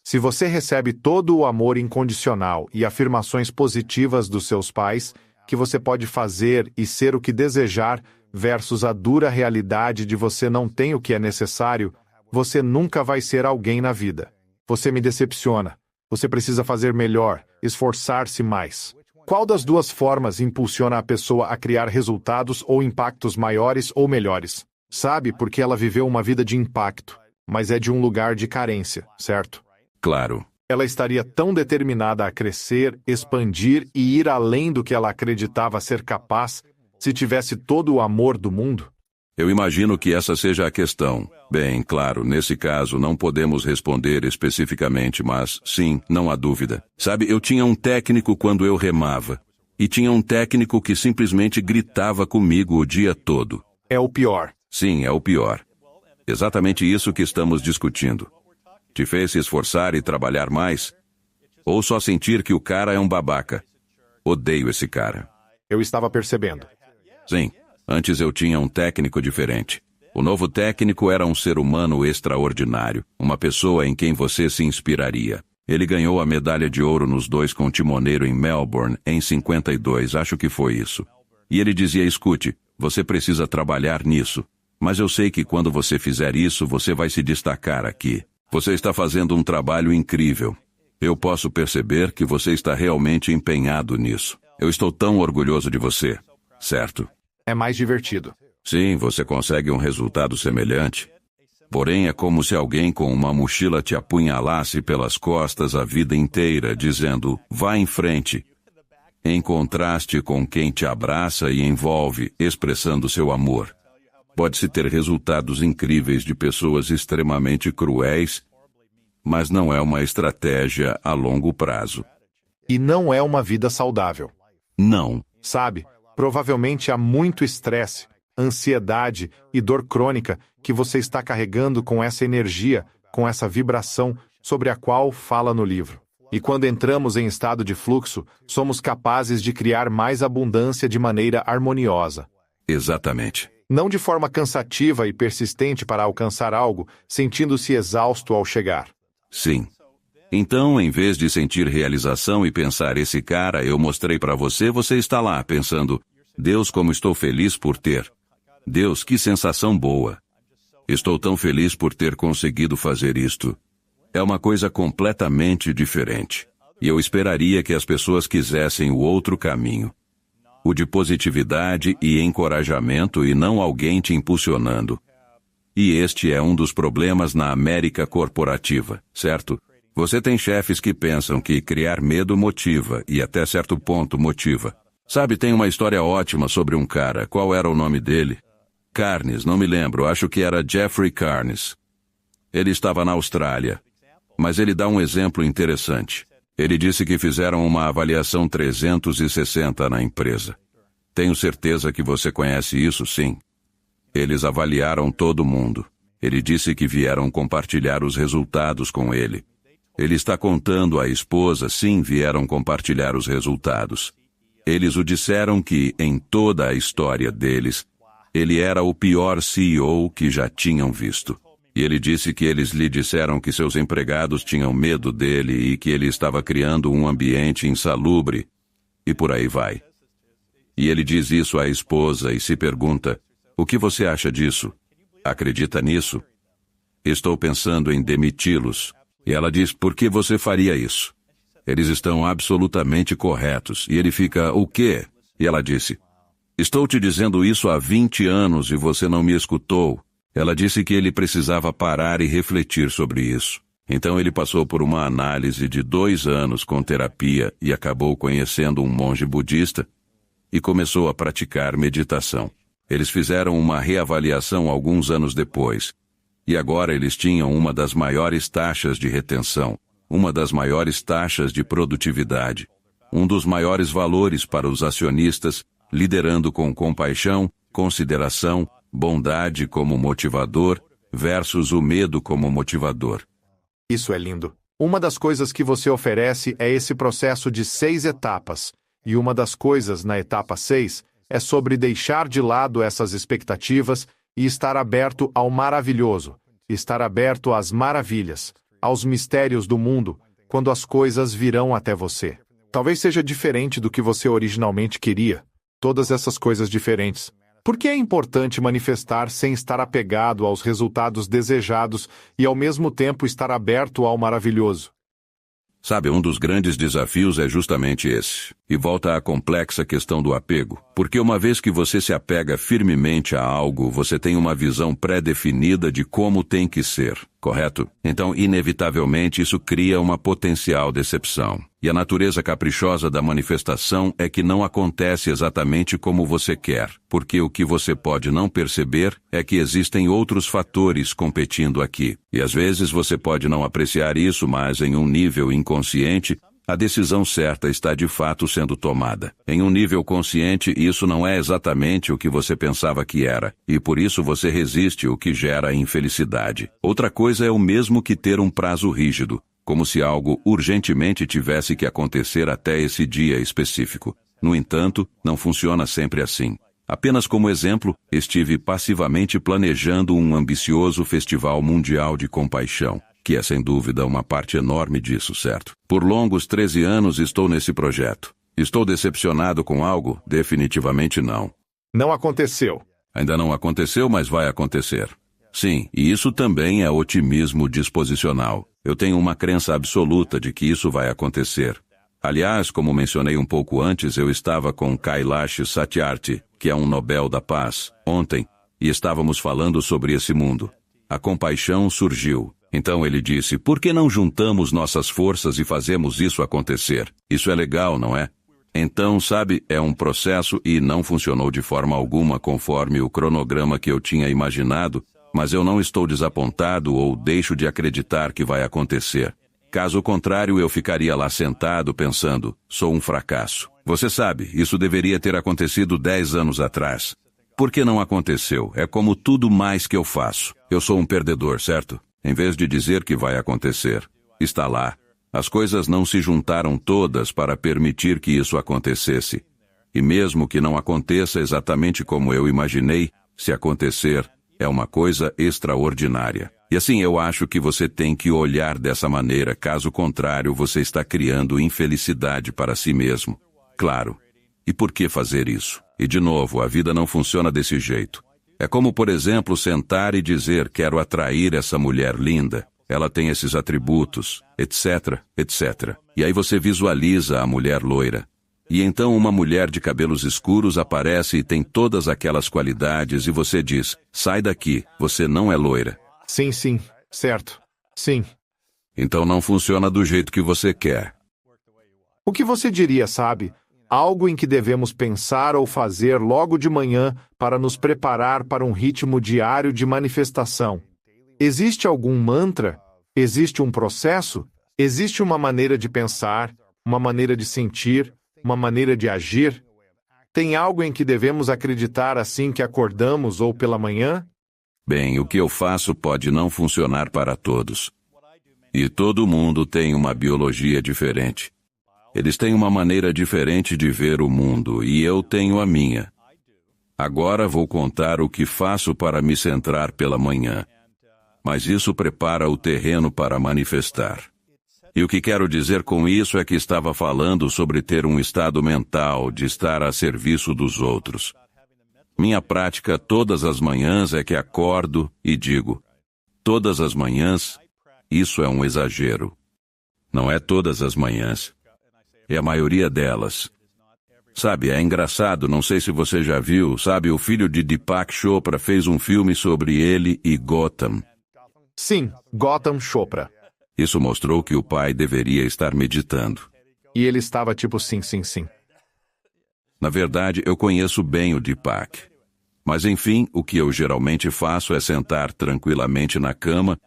Se você recebe todo o amor incondicional e afirmações positivas dos seus pais, que você pode fazer e ser o que desejar, versus a dura realidade de você não tem o que é necessário, você nunca vai ser alguém na vida. Você me decepciona. Você precisa fazer melhor, esforçar-se mais. Qual das duas formas impulsiona a pessoa a criar resultados ou impactos maiores ou melhores? Sabe, porque ela viveu uma vida de impacto, mas é de um lugar de carência, certo? Claro. Ela estaria tão determinada a crescer, expandir e ir além do que ela acreditava ser capaz se tivesse todo o amor do mundo? Eu imagino que essa seja a questão. Bem, claro, nesse caso não podemos responder especificamente, mas sim, não há dúvida. Sabe, eu tinha um técnico quando eu remava. E tinha um técnico que simplesmente gritava comigo o dia todo. É o pior. Sim, é o pior. Exatamente isso que estamos discutindo. Te fez se esforçar e trabalhar mais? Ou só sentir que o cara é um babaca? Odeio esse cara. Eu estava percebendo. Sim, antes eu tinha um técnico diferente. O novo técnico era um ser humano extraordinário, uma pessoa em quem você se inspiraria. Ele ganhou a medalha de ouro nos 2 com o timoneiro em Melbourne, em 52, acho que foi isso. E ele dizia, escute, você precisa trabalhar nisso. Mas eu sei que quando você fizer isso, você vai se destacar aqui. Você está fazendo um trabalho incrível. Eu posso perceber que você está realmente empenhado nisso. Eu estou tão orgulhoso de você, certo? É mais divertido. Sim, você consegue um resultado semelhante. Porém, é como se alguém com uma mochila te apunhalasse pelas costas a vida inteira, dizendo, vá em frente. Em contraste com quem te abraça e envolve, expressando seu amor. Pode-se ter resultados incríveis de pessoas extremamente cruéis, mas não é uma estratégia a longo prazo. E não é uma vida saudável. Não. Sabe, provavelmente há muito estresse, ansiedade e dor crônica que você está carregando com essa energia, com essa vibração sobre a qual fala no livro. E quando entramos em estado de fluxo, somos capazes de criar mais abundância de maneira harmoniosa. Exatamente. Não de forma cansativa e persistente para alcançar algo, sentindo-se exausto ao chegar. Sim. Então, em vez de sentir realização e pensar, esse cara eu mostrei para você, você está lá pensando, Deus, como estou feliz por ter. Deus, que sensação boa. Estou tão feliz por ter conseguido fazer isto. É uma coisa completamente diferente. E eu esperaria que as pessoas quisessem o outro caminho. O de positividade e encorajamento e não alguém te impulsionando. E este é um dos problemas na América corporativa, certo? Você tem chefes que pensam que criar medo motiva e até certo ponto motiva. Sabe, tem uma história ótima sobre um cara. Qual era o nome dele? Carnes, não me lembro, acho que era Jeffrey Carnes. Ele estava na Austrália. Mas ele dá um exemplo interessante. Ele disse que fizeram uma avaliação 360 na empresa. Tenho certeza que você conhece isso, sim. Eles avaliaram todo mundo. Ele disse que vieram compartilhar os resultados com ele. Ele está contando à esposa, sim, vieram compartilhar os resultados. Eles o disseram que, em toda a história deles, ele era o pior CEO que já tinham visto. E ele disse que eles lhe disseram que seus empregados tinham medo dele e que ele estava criando um ambiente insalubre. E por aí vai. E ele diz isso à esposa e se pergunta, o que você acha disso? Acredita nisso? Estou pensando em demiti-los. E ela diz, por que você faria isso? Eles estão absolutamente corretos. E ele fica, o quê? E ela disse, estou te dizendo isso há 20 anos e você não me escutou. Ela disse que ele precisava parar e refletir sobre isso. Então ele passou por uma análise de 2 anos com terapia e acabou conhecendo um monge budista e começou a praticar meditação. Eles fizeram uma reavaliação alguns anos depois. E agora eles tinham uma das maiores taxas de retenção, uma das maiores taxas de produtividade, um dos maiores valores para os acionistas, liderando com compaixão, consideração, bondade como motivador versus o medo como motivador. Isso é lindo. Uma das coisas que você oferece é esse processo de 6 etapas, e uma das coisas na etapa 6 é sobre deixar de lado essas expectativas e estar aberto ao maravilhoso, estar aberto às maravilhas, aos mistérios do mundo, quando as coisas virão até você. Talvez seja diferente do que você originalmente queria, todas essas coisas diferentes. Por que é importante manifestar sem estar apegado aos resultados desejados e ao mesmo tempo estar aberto ao maravilhoso? Sabe, um dos grandes desafios é justamente esse. E volta à complexa questão do apego. Porque uma vez que você se apega firmemente a algo, você tem uma visão pré-definida de como tem que ser. correto? Então, inevitavelmente, isso cria uma potencial decepção. E a natureza caprichosa da manifestação é que não acontece exatamente como você quer, porque o que você pode não perceber é que existem outros fatores competindo aqui. E às vezes você pode não apreciar isso, mas em um nível inconsciente, a decisão certa está de fato sendo tomada. Em um nível consciente, isso não é exatamente o que você pensava que era, e por isso você resiste, o que gera infelicidade. Outra coisa é o mesmo que ter um prazo rígido, como se algo urgentemente tivesse que acontecer até esse dia específico. No entanto, não funciona sempre assim. Apenas como exemplo, estive passivamente planejando um ambicioso festival mundial de compaixão, que é sem dúvida uma parte enorme disso, certo? Por longos 13 anos estou nesse projeto. Estou decepcionado com algo? Definitivamente não. Não aconteceu. Ainda não aconteceu, mas vai acontecer. Sim, e isso também é otimismo disposicional. Eu tenho uma crença absoluta de que isso vai acontecer. Aliás, como mencionei um pouco antes, eu estava com Kailash Satyarthi, que é um Nobel da Paz, ontem, e estávamos falando sobre esse mundo. A compaixão surgiu. Então ele disse, por que não juntamos nossas forças e fazemos isso acontecer? Isso é legal, não é? Então, sabe, é um processo e não funcionou de forma alguma conforme o cronograma que eu tinha imaginado, mas eu não estou desapontado ou deixo de acreditar que vai acontecer. Caso contrário, eu ficaria lá sentado pensando, sou um fracasso. Você sabe, isso deveria ter acontecido 10 anos atrás. Por que não aconteceu? É como tudo mais que eu faço. Eu sou um perdedor, certo? Em vez de dizer que vai acontecer, está lá. As coisas não se juntaram todas para permitir que isso acontecesse. E mesmo que não aconteça exatamente como eu imaginei, se acontecer, é uma coisa extraordinária. E assim eu acho que você tem que olhar dessa maneira, caso contrário você está criando infelicidade para si mesmo. Claro. E por que fazer isso? E de novo, a vida não funciona desse jeito. É como, por exemplo, sentar e dizer, quero atrair essa mulher linda, ela tem esses atributos, etc, etc. E aí você visualiza a mulher loira. E então uma mulher de cabelos escuros aparece e tem todas aquelas qualidades e você diz, sai daqui, você não é loira. Sim, certo. Sim. Então não funciona do jeito que você quer. O que você diria, sabe? Algo em que devemos pensar ou fazer logo de manhã para nos preparar para um ritmo diário de manifestação. Existe algum mantra? Existe um processo? Existe uma maneira de pensar, uma maneira de sentir, uma maneira de agir? Tem algo em que devemos acreditar assim que acordamos ou pela manhã? Bem, o que eu faço pode não funcionar para todos. E todo mundo tem uma biologia diferente. Eles têm uma maneira diferente de ver o mundo, e eu tenho a minha. Agora vou contar o que faço para me centrar pela manhã. Mas isso prepara o terreno para manifestar. E o que quero dizer com isso é que estava falando sobre ter um estado mental de estar a serviço dos outros. Minha prática todas as manhãs é que acordo e digo, todas as manhãs, isso é um exagero. Não é todas as manhãs. É a maioria delas. Sabe, é engraçado, não sei se você já viu, sabe, o filho de Deepak Chopra fez um filme sobre ele e Gotham. Sim, Gotham Chopra. Isso mostrou que o pai deveria estar meditando. E ele estava tipo sim. Na verdade, eu conheço bem o Deepak. Mas enfim, o que eu geralmente faço é sentar tranquilamente na cama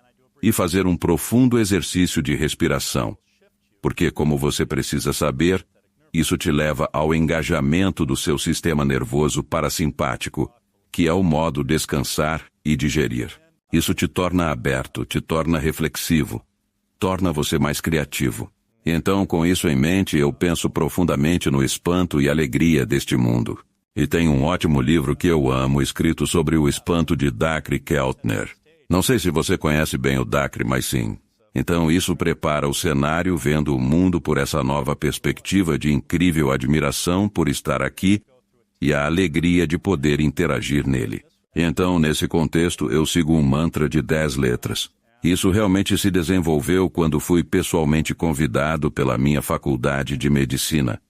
e fazer um profundo exercício de respiração. Porque, como você precisa saber, isso te leva ao engajamento do seu sistema nervoso parasimpático, que é o modo descansar e digerir. Isso te torna aberto, te torna reflexivo, torna você mais criativo. E então, com isso em mente, eu penso profundamente no espanto e alegria deste mundo. E tem um ótimo livro que eu amo, escrito sobre o espanto de Dacre Keltner. Não sei se você conhece bem o Dacre, mas sim. Então isso prepara o cenário vendo o mundo por essa nova perspectiva de incrível admiração por estar aqui e a alegria de poder interagir nele. Então, nesse contexto, eu sigo um mantra de 10 letras. Isso realmente se desenvolveu quando fui pessoalmente convidado pela minha faculdade de medicina,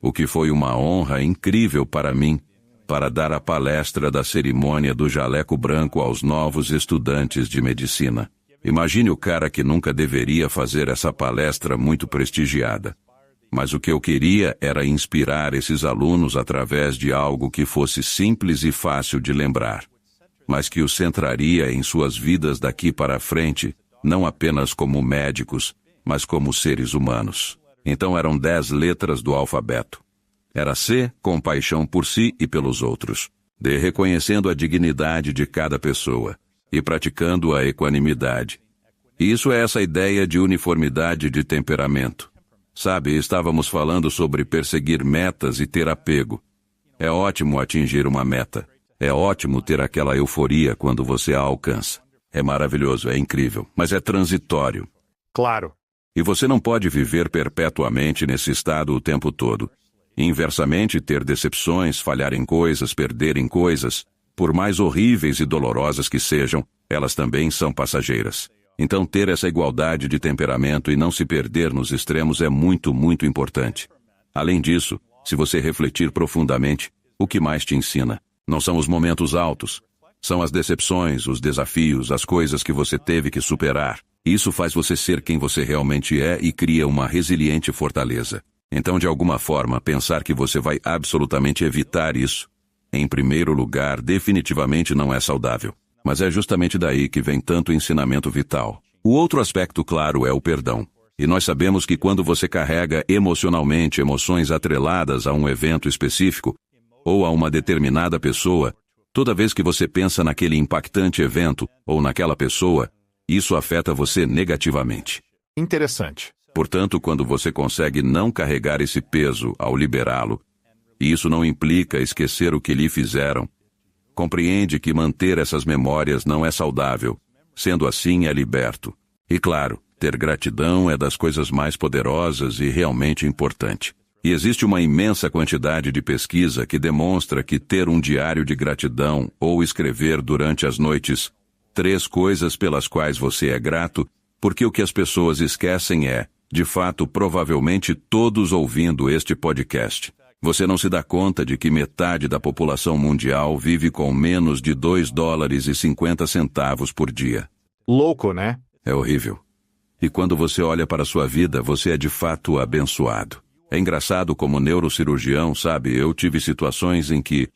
o que foi uma honra incrível para mim, para dar a palestra da cerimônia do jaleco branco aos novos estudantes de medicina. Imagine o cara que nunca deveria fazer essa palestra muito prestigiada. Mas o que eu queria era inspirar esses alunos através de algo que fosse simples e fácil de lembrar, mas que os centraria em suas vidas daqui para frente, não apenas como médicos, mas como seres humanos. Então eram 10 letras do alfabeto. Era C, compaixão por si e pelos outros. D, reconhecendo a dignidade de cada pessoa e praticando a equanimidade. E isso é essa ideia de uniformidade de temperamento. Sabe, estávamos falando sobre perseguir metas e ter apego. É ótimo atingir uma meta. É ótimo ter aquela euforia quando você a alcança. É maravilhoso, é incrível, mas é transitório. Claro. E você não pode viver perpetuamente nesse estado o tempo todo. Inversamente, ter decepções, falhar em coisas, perder em coisas, por mais horríveis e dolorosas que sejam, elas também são passageiras. Então ter essa igualdade de temperamento e não se perder nos extremos é muito, muito importante. Além disso, se você refletir profundamente, o que mais te ensina? Não são os momentos altos. São as decepções, os desafios, as coisas que você teve que superar. Isso faz você ser quem você realmente é e cria uma resiliente fortaleza. Então, de alguma forma, pensar que você vai absolutamente evitar isso, em primeiro lugar, definitivamente não é saudável. Mas é justamente daí que vem tanto ensinamento vital. O outro aspecto claro é o perdão. E nós sabemos que quando você carrega emocionalmente emoções atreladas a um evento específico, ou a uma determinada pessoa, toda vez que você pensa naquele impactante evento, ou naquela pessoa, isso afeta você negativamente. Interessante. Portanto, quando você consegue não carregar esse peso ao liberá-lo, e isso não implica esquecer o que lhe fizeram, compreende que manter essas memórias não é saudável, sendo assim é liberto. E claro, ter gratidão é das coisas mais poderosas e realmente importante. E existe uma imensa quantidade de pesquisa que demonstra que ter um diário de gratidão ou escrever durante as noites 3 coisas pelas quais você é grato, porque o que as pessoas esquecem é, de fato, provavelmente todos ouvindo este podcast. Você não se dá conta de que metade da população mundial vive com menos de $2,50 por dia. Louco, né? É horrível. E quando você olha para a sua vida, você é de fato abençoado. É engraçado como neurocirurgião, sabe, eu tive situações em que,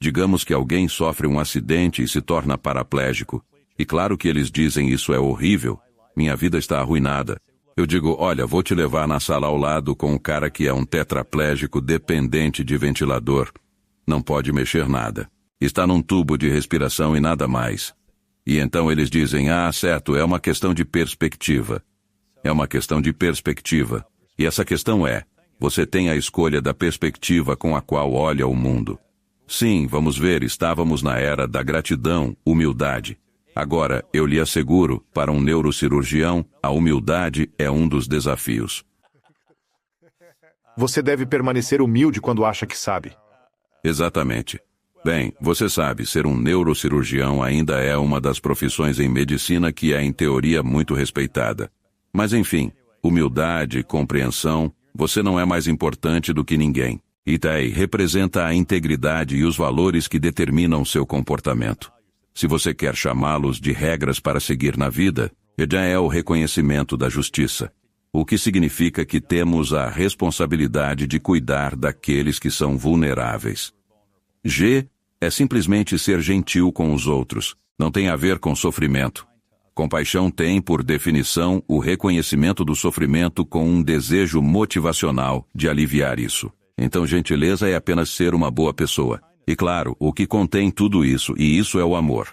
digamos que alguém sofre um acidente e se torna paraplégico. E claro que eles dizem isso é horrível, minha vida está arruinada. Eu digo, olha, vou te levar na sala ao lado com um cara que é um tetraplégico dependente de ventilador. Não pode mexer nada. Está num tubo de respiração e nada mais. E então eles dizem, certo, é uma questão de perspectiva. É uma questão de perspectiva. E essa questão é, você tem a escolha da perspectiva com a qual olha o mundo. Sim, vamos ver, estávamos na era da gratidão, humildade. Agora, eu lhe asseguro, para um neurocirurgião, a humildade é um dos desafios. Você deve permanecer humilde quando acha que sabe. Exatamente. Bem, você sabe, ser um neurocirurgião ainda é uma das profissões em medicina que é, em teoria, muito respeitada. Mas, enfim, humildade, compreensão, você não é mais importante do que ninguém. E daí representa a integridade e os valores que determinam seu comportamento. Se você quer chamá-los de regras para seguir na vida, já é o reconhecimento da justiça, o que significa que temos a responsabilidade de cuidar daqueles que são vulneráveis. G é simplesmente ser gentil com os outros, não tem a ver com sofrimento. Compaixão tem, por definição, o reconhecimento do sofrimento com um desejo motivacional de aliviar isso. Então, gentileza é apenas ser uma boa pessoa. E claro, o que contém tudo isso, e isso é o amor.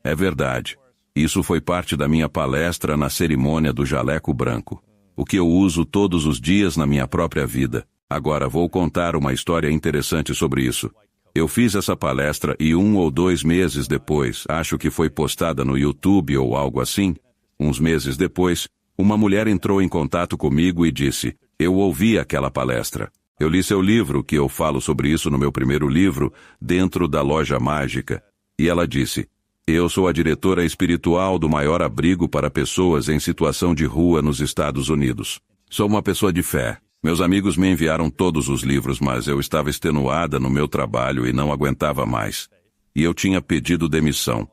É verdade. Isso foi parte da minha palestra na cerimônia do jaleco branco. O que eu uso todos os dias na minha própria vida. Agora vou contar uma história interessante sobre isso. Eu fiz essa palestra e 1 ou 2 meses depois, acho que foi postada no YouTube ou algo assim, uns meses depois, uma mulher entrou em contato comigo e disse, eu ouvi aquela palestra. Eu li seu livro, que eu falo sobre isso no meu primeiro livro, Dentro da Loja Mágica. E ela disse, eu sou a diretora espiritual do maior abrigo para pessoas em situação de rua nos Estados Unidos. Sou uma pessoa de fé. Meus amigos me enviaram todos os livros, mas eu estava extenuada no meu trabalho e não aguentava mais. E eu tinha pedido demissão.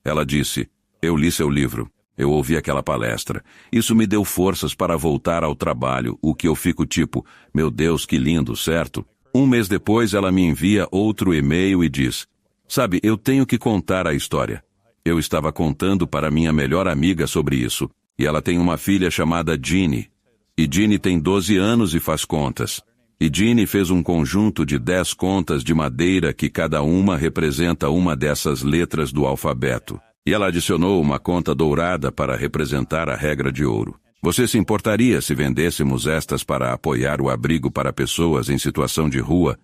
Ela disse, eu li seu livro. Eu ouvi aquela palestra. Isso me deu forças para voltar ao trabalho, o que eu fico tipo, meu Deus, que lindo, certo? Um mês depois, ela me envia outro e-mail e diz, sabe, eu tenho que contar a história. Eu estava contando para minha melhor amiga sobre isso, e ela tem uma filha chamada Ginny. E Ginny tem 12 anos e faz contas. E Ginny fez um conjunto de 10 contas de madeira que cada uma representa uma dessas letras do alfabeto. E ela adicionou uma conta dourada para representar a regra de ouro. Você se importaria se vendêssemos estas para apoiar o abrigo para pessoas em situação de rua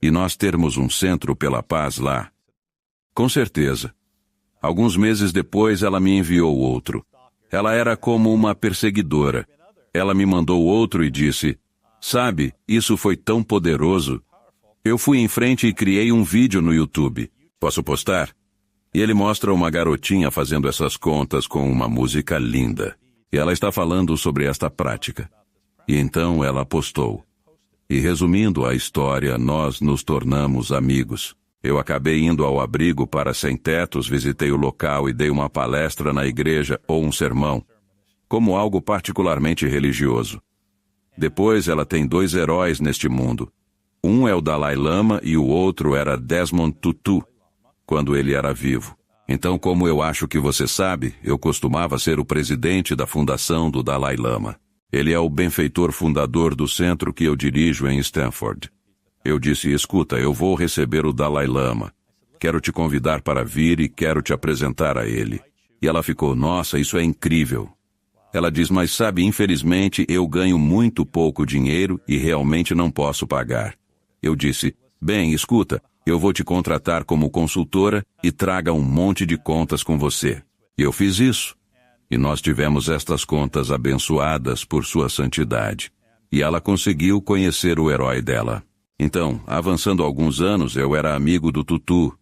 e nós termos um centro pela paz lá? Com certeza. Alguns meses depois ela me enviou outro. Ela era como uma perseguidora. Ela me mandou outro e disse, sabe, isso foi tão poderoso. Eu fui em frente e criei um vídeo no YouTube. Posso postar? E ele mostra uma garotinha fazendo essas contas com uma música linda. E ela está falando sobre esta prática. E então ela postou. E resumindo a história, nós nos tornamos amigos. Eu acabei indo ao abrigo para sem-tetos, visitei o local e dei uma palestra na igreja ou um sermão, como algo particularmente religioso. Depois ela tem 2 heróis neste mundo. Um é o Dalai Lama e o outro era Desmond Tutu, quando ele era vivo. Então, como eu acho que você sabe, eu costumava ser o presidente da fundação do Dalai Lama. Ele é o benfeitor fundador do centro que eu dirijo em Stanford. Eu disse, escuta, eu vou receber o Dalai Lama. Quero te convidar para vir e quero te apresentar a ele. E ela ficou, nossa, isso é incrível. Ela diz, mas sabe, infelizmente eu ganho muito pouco dinheiro e realmente não posso pagar. Eu disse, bem, escuta, eu vou te contratar como consultora e traga um monte de contas com você. E eu fiz isso. E nós tivemos estas contas abençoadas por sua santidade. E ela conseguiu conhecer o herói dela. Então, avançando alguns anos, eu era amigo do Tutu.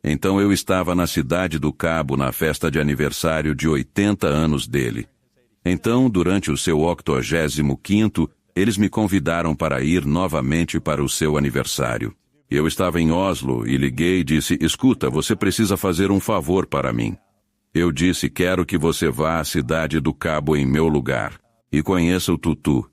Então eu estava na Cidade do Cabo na festa de aniversário de 80 anos dele. Então, durante o seu 85º, eles me convidaram para ir novamente para o seu aniversário. Eu estava em Oslo e liguei e disse, escuta, você precisa fazer um favor para mim. Eu disse, quero que você vá à Cidade do Cabo em meu lugar e conheça o Tutu.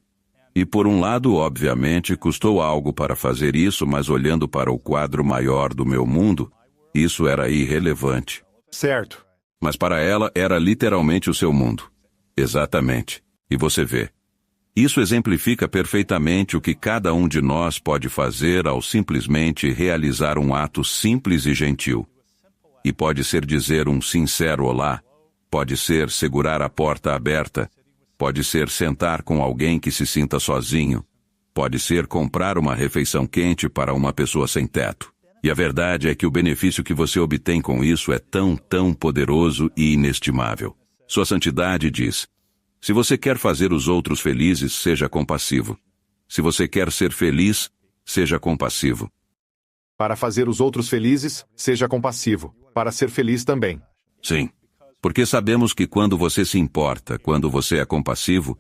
E por um lado, obviamente, custou algo para fazer isso, mas olhando para o quadro maior do meu mundo, isso era irrelevante. Certo. Mas para ela era literalmente o seu mundo. Exatamente. E você vê. Isso exemplifica perfeitamente o que cada um de nós pode fazer ao simplesmente realizar um ato simples e gentil. E pode ser dizer um sincero olá, pode ser segurar a porta aberta, pode ser sentar com alguém que se sinta sozinho, pode ser comprar uma refeição quente para uma pessoa sem teto. E a verdade é que o benefício que você obtém com isso é tão poderoso e inestimável. Sua santidade diz, se você quer fazer os outros felizes, seja compassivo. Se você quer ser feliz, seja compassivo. Para fazer os outros felizes, seja compassivo. Para ser feliz também. Sim. Porque sabemos que quando você se importa, quando você é compassivo,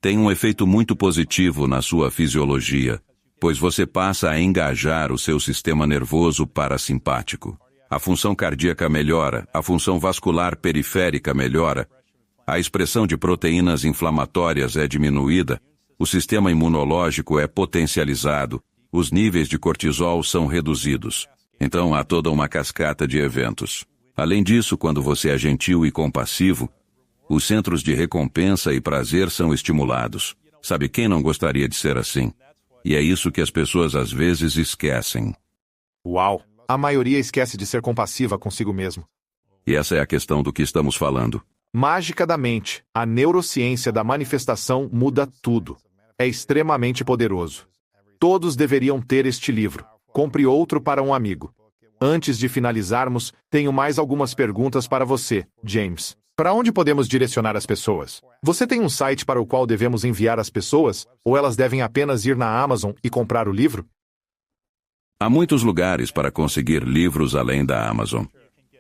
tem um efeito muito positivo na sua fisiologia, pois você passa a engajar o seu sistema nervoso parasimpático. A função cardíaca melhora, a função vascular periférica melhora, a expressão de proteínas inflamatórias é diminuída, o sistema imunológico é potencializado, os níveis de cortisol são reduzidos. Então há toda uma cascata de eventos. Além disso, quando você é gentil e compassivo, os centros de recompensa e prazer são estimulados. Sabe quem não gostaria de ser assim? E é isso que as pessoas às vezes esquecem. Uau! A maioria esquece de ser compassiva consigo mesmo. E essa é a questão do que estamos falando. Mágica da mente, a neurociência da manifestação muda tudo. É extremamente poderoso. Todos deveriam ter este livro. Compre outro para um amigo. Antes de finalizarmos, tenho mais algumas perguntas para você, James. Para onde podemos direcionar as pessoas? Você tem um site para o qual devemos enviar as pessoas, ou elas devem apenas ir na Amazon e comprar o livro? Há muitos lugares para conseguir livros além da Amazon.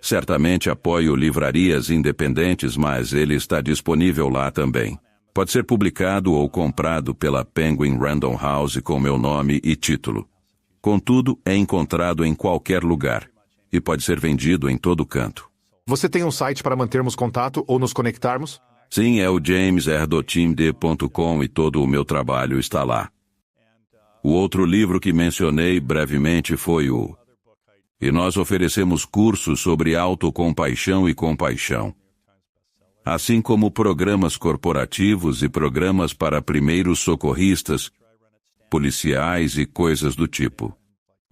Certamente apoio livrarias independentes, mas ele está disponível lá também. Pode ser publicado ou comprado pela Penguin Random House com meu nome e título. Contudo, é encontrado em qualquer lugar e pode ser vendido em todo canto. Você tem um site para mantermos contato ou nos conectarmos? Sim, é o jamesr.teamd.com e todo o meu trabalho está lá. O outro livro que mencionei brevemente foi o... E nós oferecemos cursos sobre autocompaixão e compaixão, assim como programas corporativos e programas para primeiros socorristas, policiais e coisas do tipo.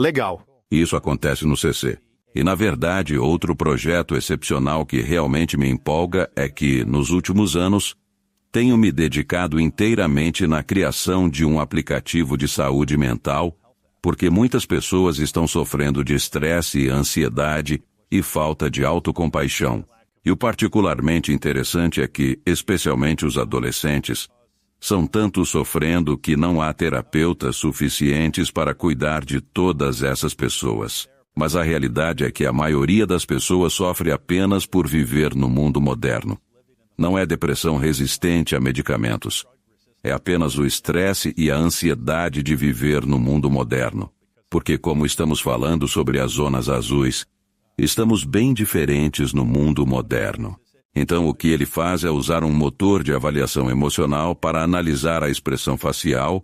Legal. Isso acontece no CC. E, na verdade, outro projeto excepcional que realmente me empolga é que, nos últimos anos, tenho me dedicado inteiramente na criação de um aplicativo de saúde mental, porque muitas pessoas estão sofrendo de estresse, ansiedade e falta de autocompaixão. E o particularmente interessante é que, especialmente os adolescentes, são tanto sofrendo que não há terapeutas suficientes para cuidar de todas essas pessoas. Mas a realidade é que a maioria das pessoas sofre apenas por viver no mundo moderno. Não é depressão resistente a medicamentos. É apenas o estresse e a ansiedade de viver no mundo moderno. Porque, como estamos falando sobre as zonas azuis, estamos bem diferentes no mundo moderno. Então, o que ele faz é usar um motor de avaliação emocional para analisar a expressão facial,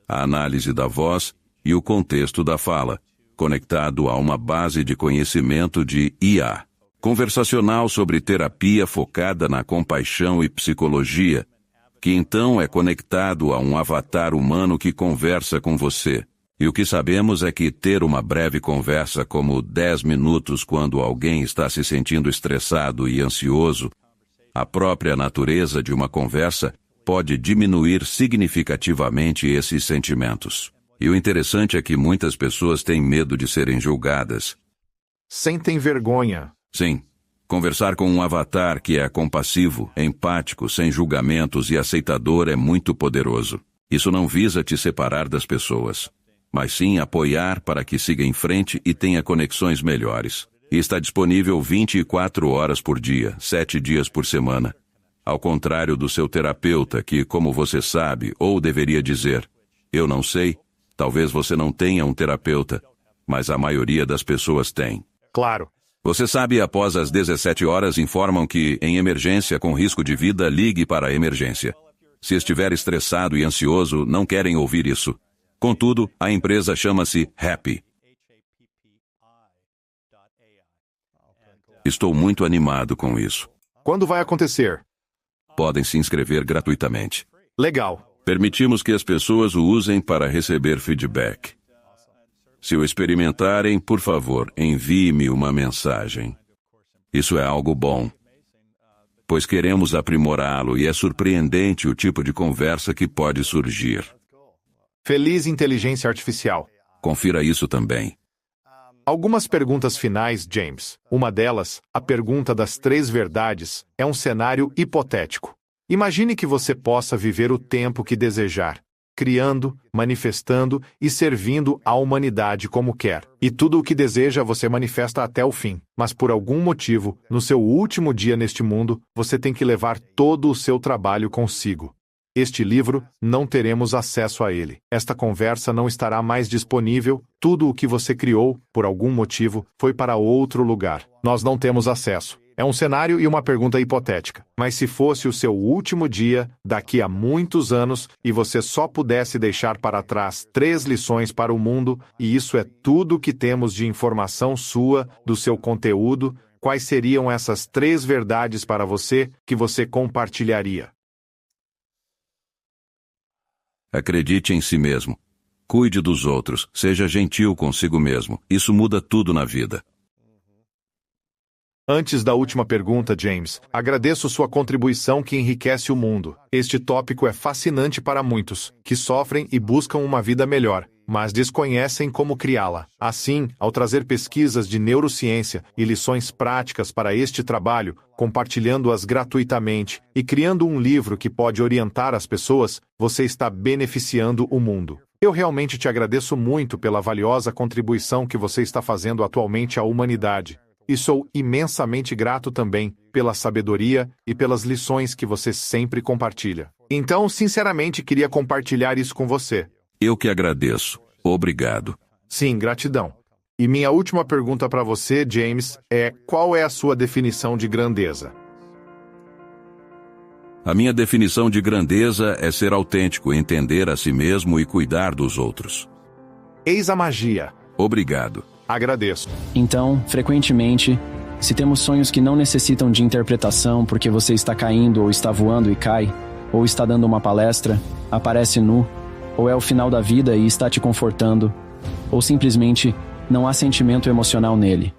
a análise da voz e o contexto da fala, conectado a uma base de conhecimento de IA, conversacional sobre terapia focada na compaixão e psicologia, que então é conectado a um avatar humano que conversa com você. E o que sabemos é que ter uma breve conversa como 10 minutos quando alguém está se sentindo estressado e ansioso, a própria natureza de uma conversa pode diminuir significativamente esses sentimentos. E o interessante é que muitas pessoas têm medo de serem julgadas. Sentem vergonha. Sim. Conversar com um avatar que é compassivo, empático, sem julgamentos e aceitador é muito poderoso. Isso não visa te separar das pessoas, mas sim apoiar para que siga em frente e tenha conexões melhores. E está disponível 24 horas por dia, 7 dias por semana. Ao contrário do seu terapeuta que, como você sabe, ou deveria dizer, eu não sei, talvez você não tenha um terapeuta, mas a maioria das pessoas tem. Claro. Você sabe, após as 17 horas informam que, em emergência com risco de vida, ligue para a emergência. Se estiver estressado e ansioso, não querem ouvir isso. Contudo, a empresa chama-se Happy. Estou muito animado com isso. Quando vai acontecer? Podem se inscrever gratuitamente. Legal. Permitimos que as pessoas o usem para receber feedback. Se o experimentarem, por favor, envie-me uma mensagem. Isso é algo bom, pois queremos aprimorá-lo e é surpreendente o tipo de conversa que pode surgir. Feliz inteligência artificial. Confira isso também. Algumas perguntas finais, James. Uma delas, a pergunta das 3 verdades, é um cenário hipotético. Imagine que você possa viver o tempo que desejar, criando, manifestando e servindo a humanidade como quer. E tudo o que deseja você manifesta até o fim. Mas por algum motivo, no seu último dia neste mundo, você tem que levar todo o seu trabalho consigo. Este livro, não teremos acesso a ele. Esta conversa não estará mais disponível. Tudo o que você criou, por algum motivo, foi para outro lugar. Nós não temos acesso. É um cenário e uma pergunta hipotética. Mas se fosse o seu último dia, daqui a muitos anos, e você só pudesse deixar para trás 3 lições para o mundo, e isso é tudo que temos de informação sua, do seu conteúdo, quais seriam essas 3 verdades para você que você compartilharia? Acredite em si mesmo. Cuide dos outros. Seja gentil consigo mesmo. Isso muda tudo na vida. Antes da última pergunta, James, agradeço sua contribuição que enriquece o mundo. Este tópico é fascinante para muitos, que sofrem e buscam uma vida melhor, mas desconhecem como criá-la. Assim, ao trazer pesquisas de neurociência e lições práticas para este trabalho, compartilhando-as gratuitamente e criando um livro que pode orientar as pessoas, você está beneficiando o mundo. Eu realmente te agradeço muito pela valiosa contribuição que você está fazendo atualmente à humanidade. E sou imensamente grato também pela sabedoria e pelas lições que você sempre compartilha. Então, sinceramente, queria compartilhar isso com você. Eu que agradeço. Obrigado. Sim, gratidão. E minha última pergunta para você, James, é: qual é a sua definição de grandeza? A minha definição de grandeza é ser autêntico, entender a si mesmo e cuidar dos outros. Eis a magia. Obrigado. Agradeço. Então, frequentemente, se temos sonhos que não necessitam de interpretação porque você está caindo ou está voando e cai, ou está dando uma palestra, aparece nu, ou é o final da vida e está te confortando, ou simplesmente não há sentimento emocional nele.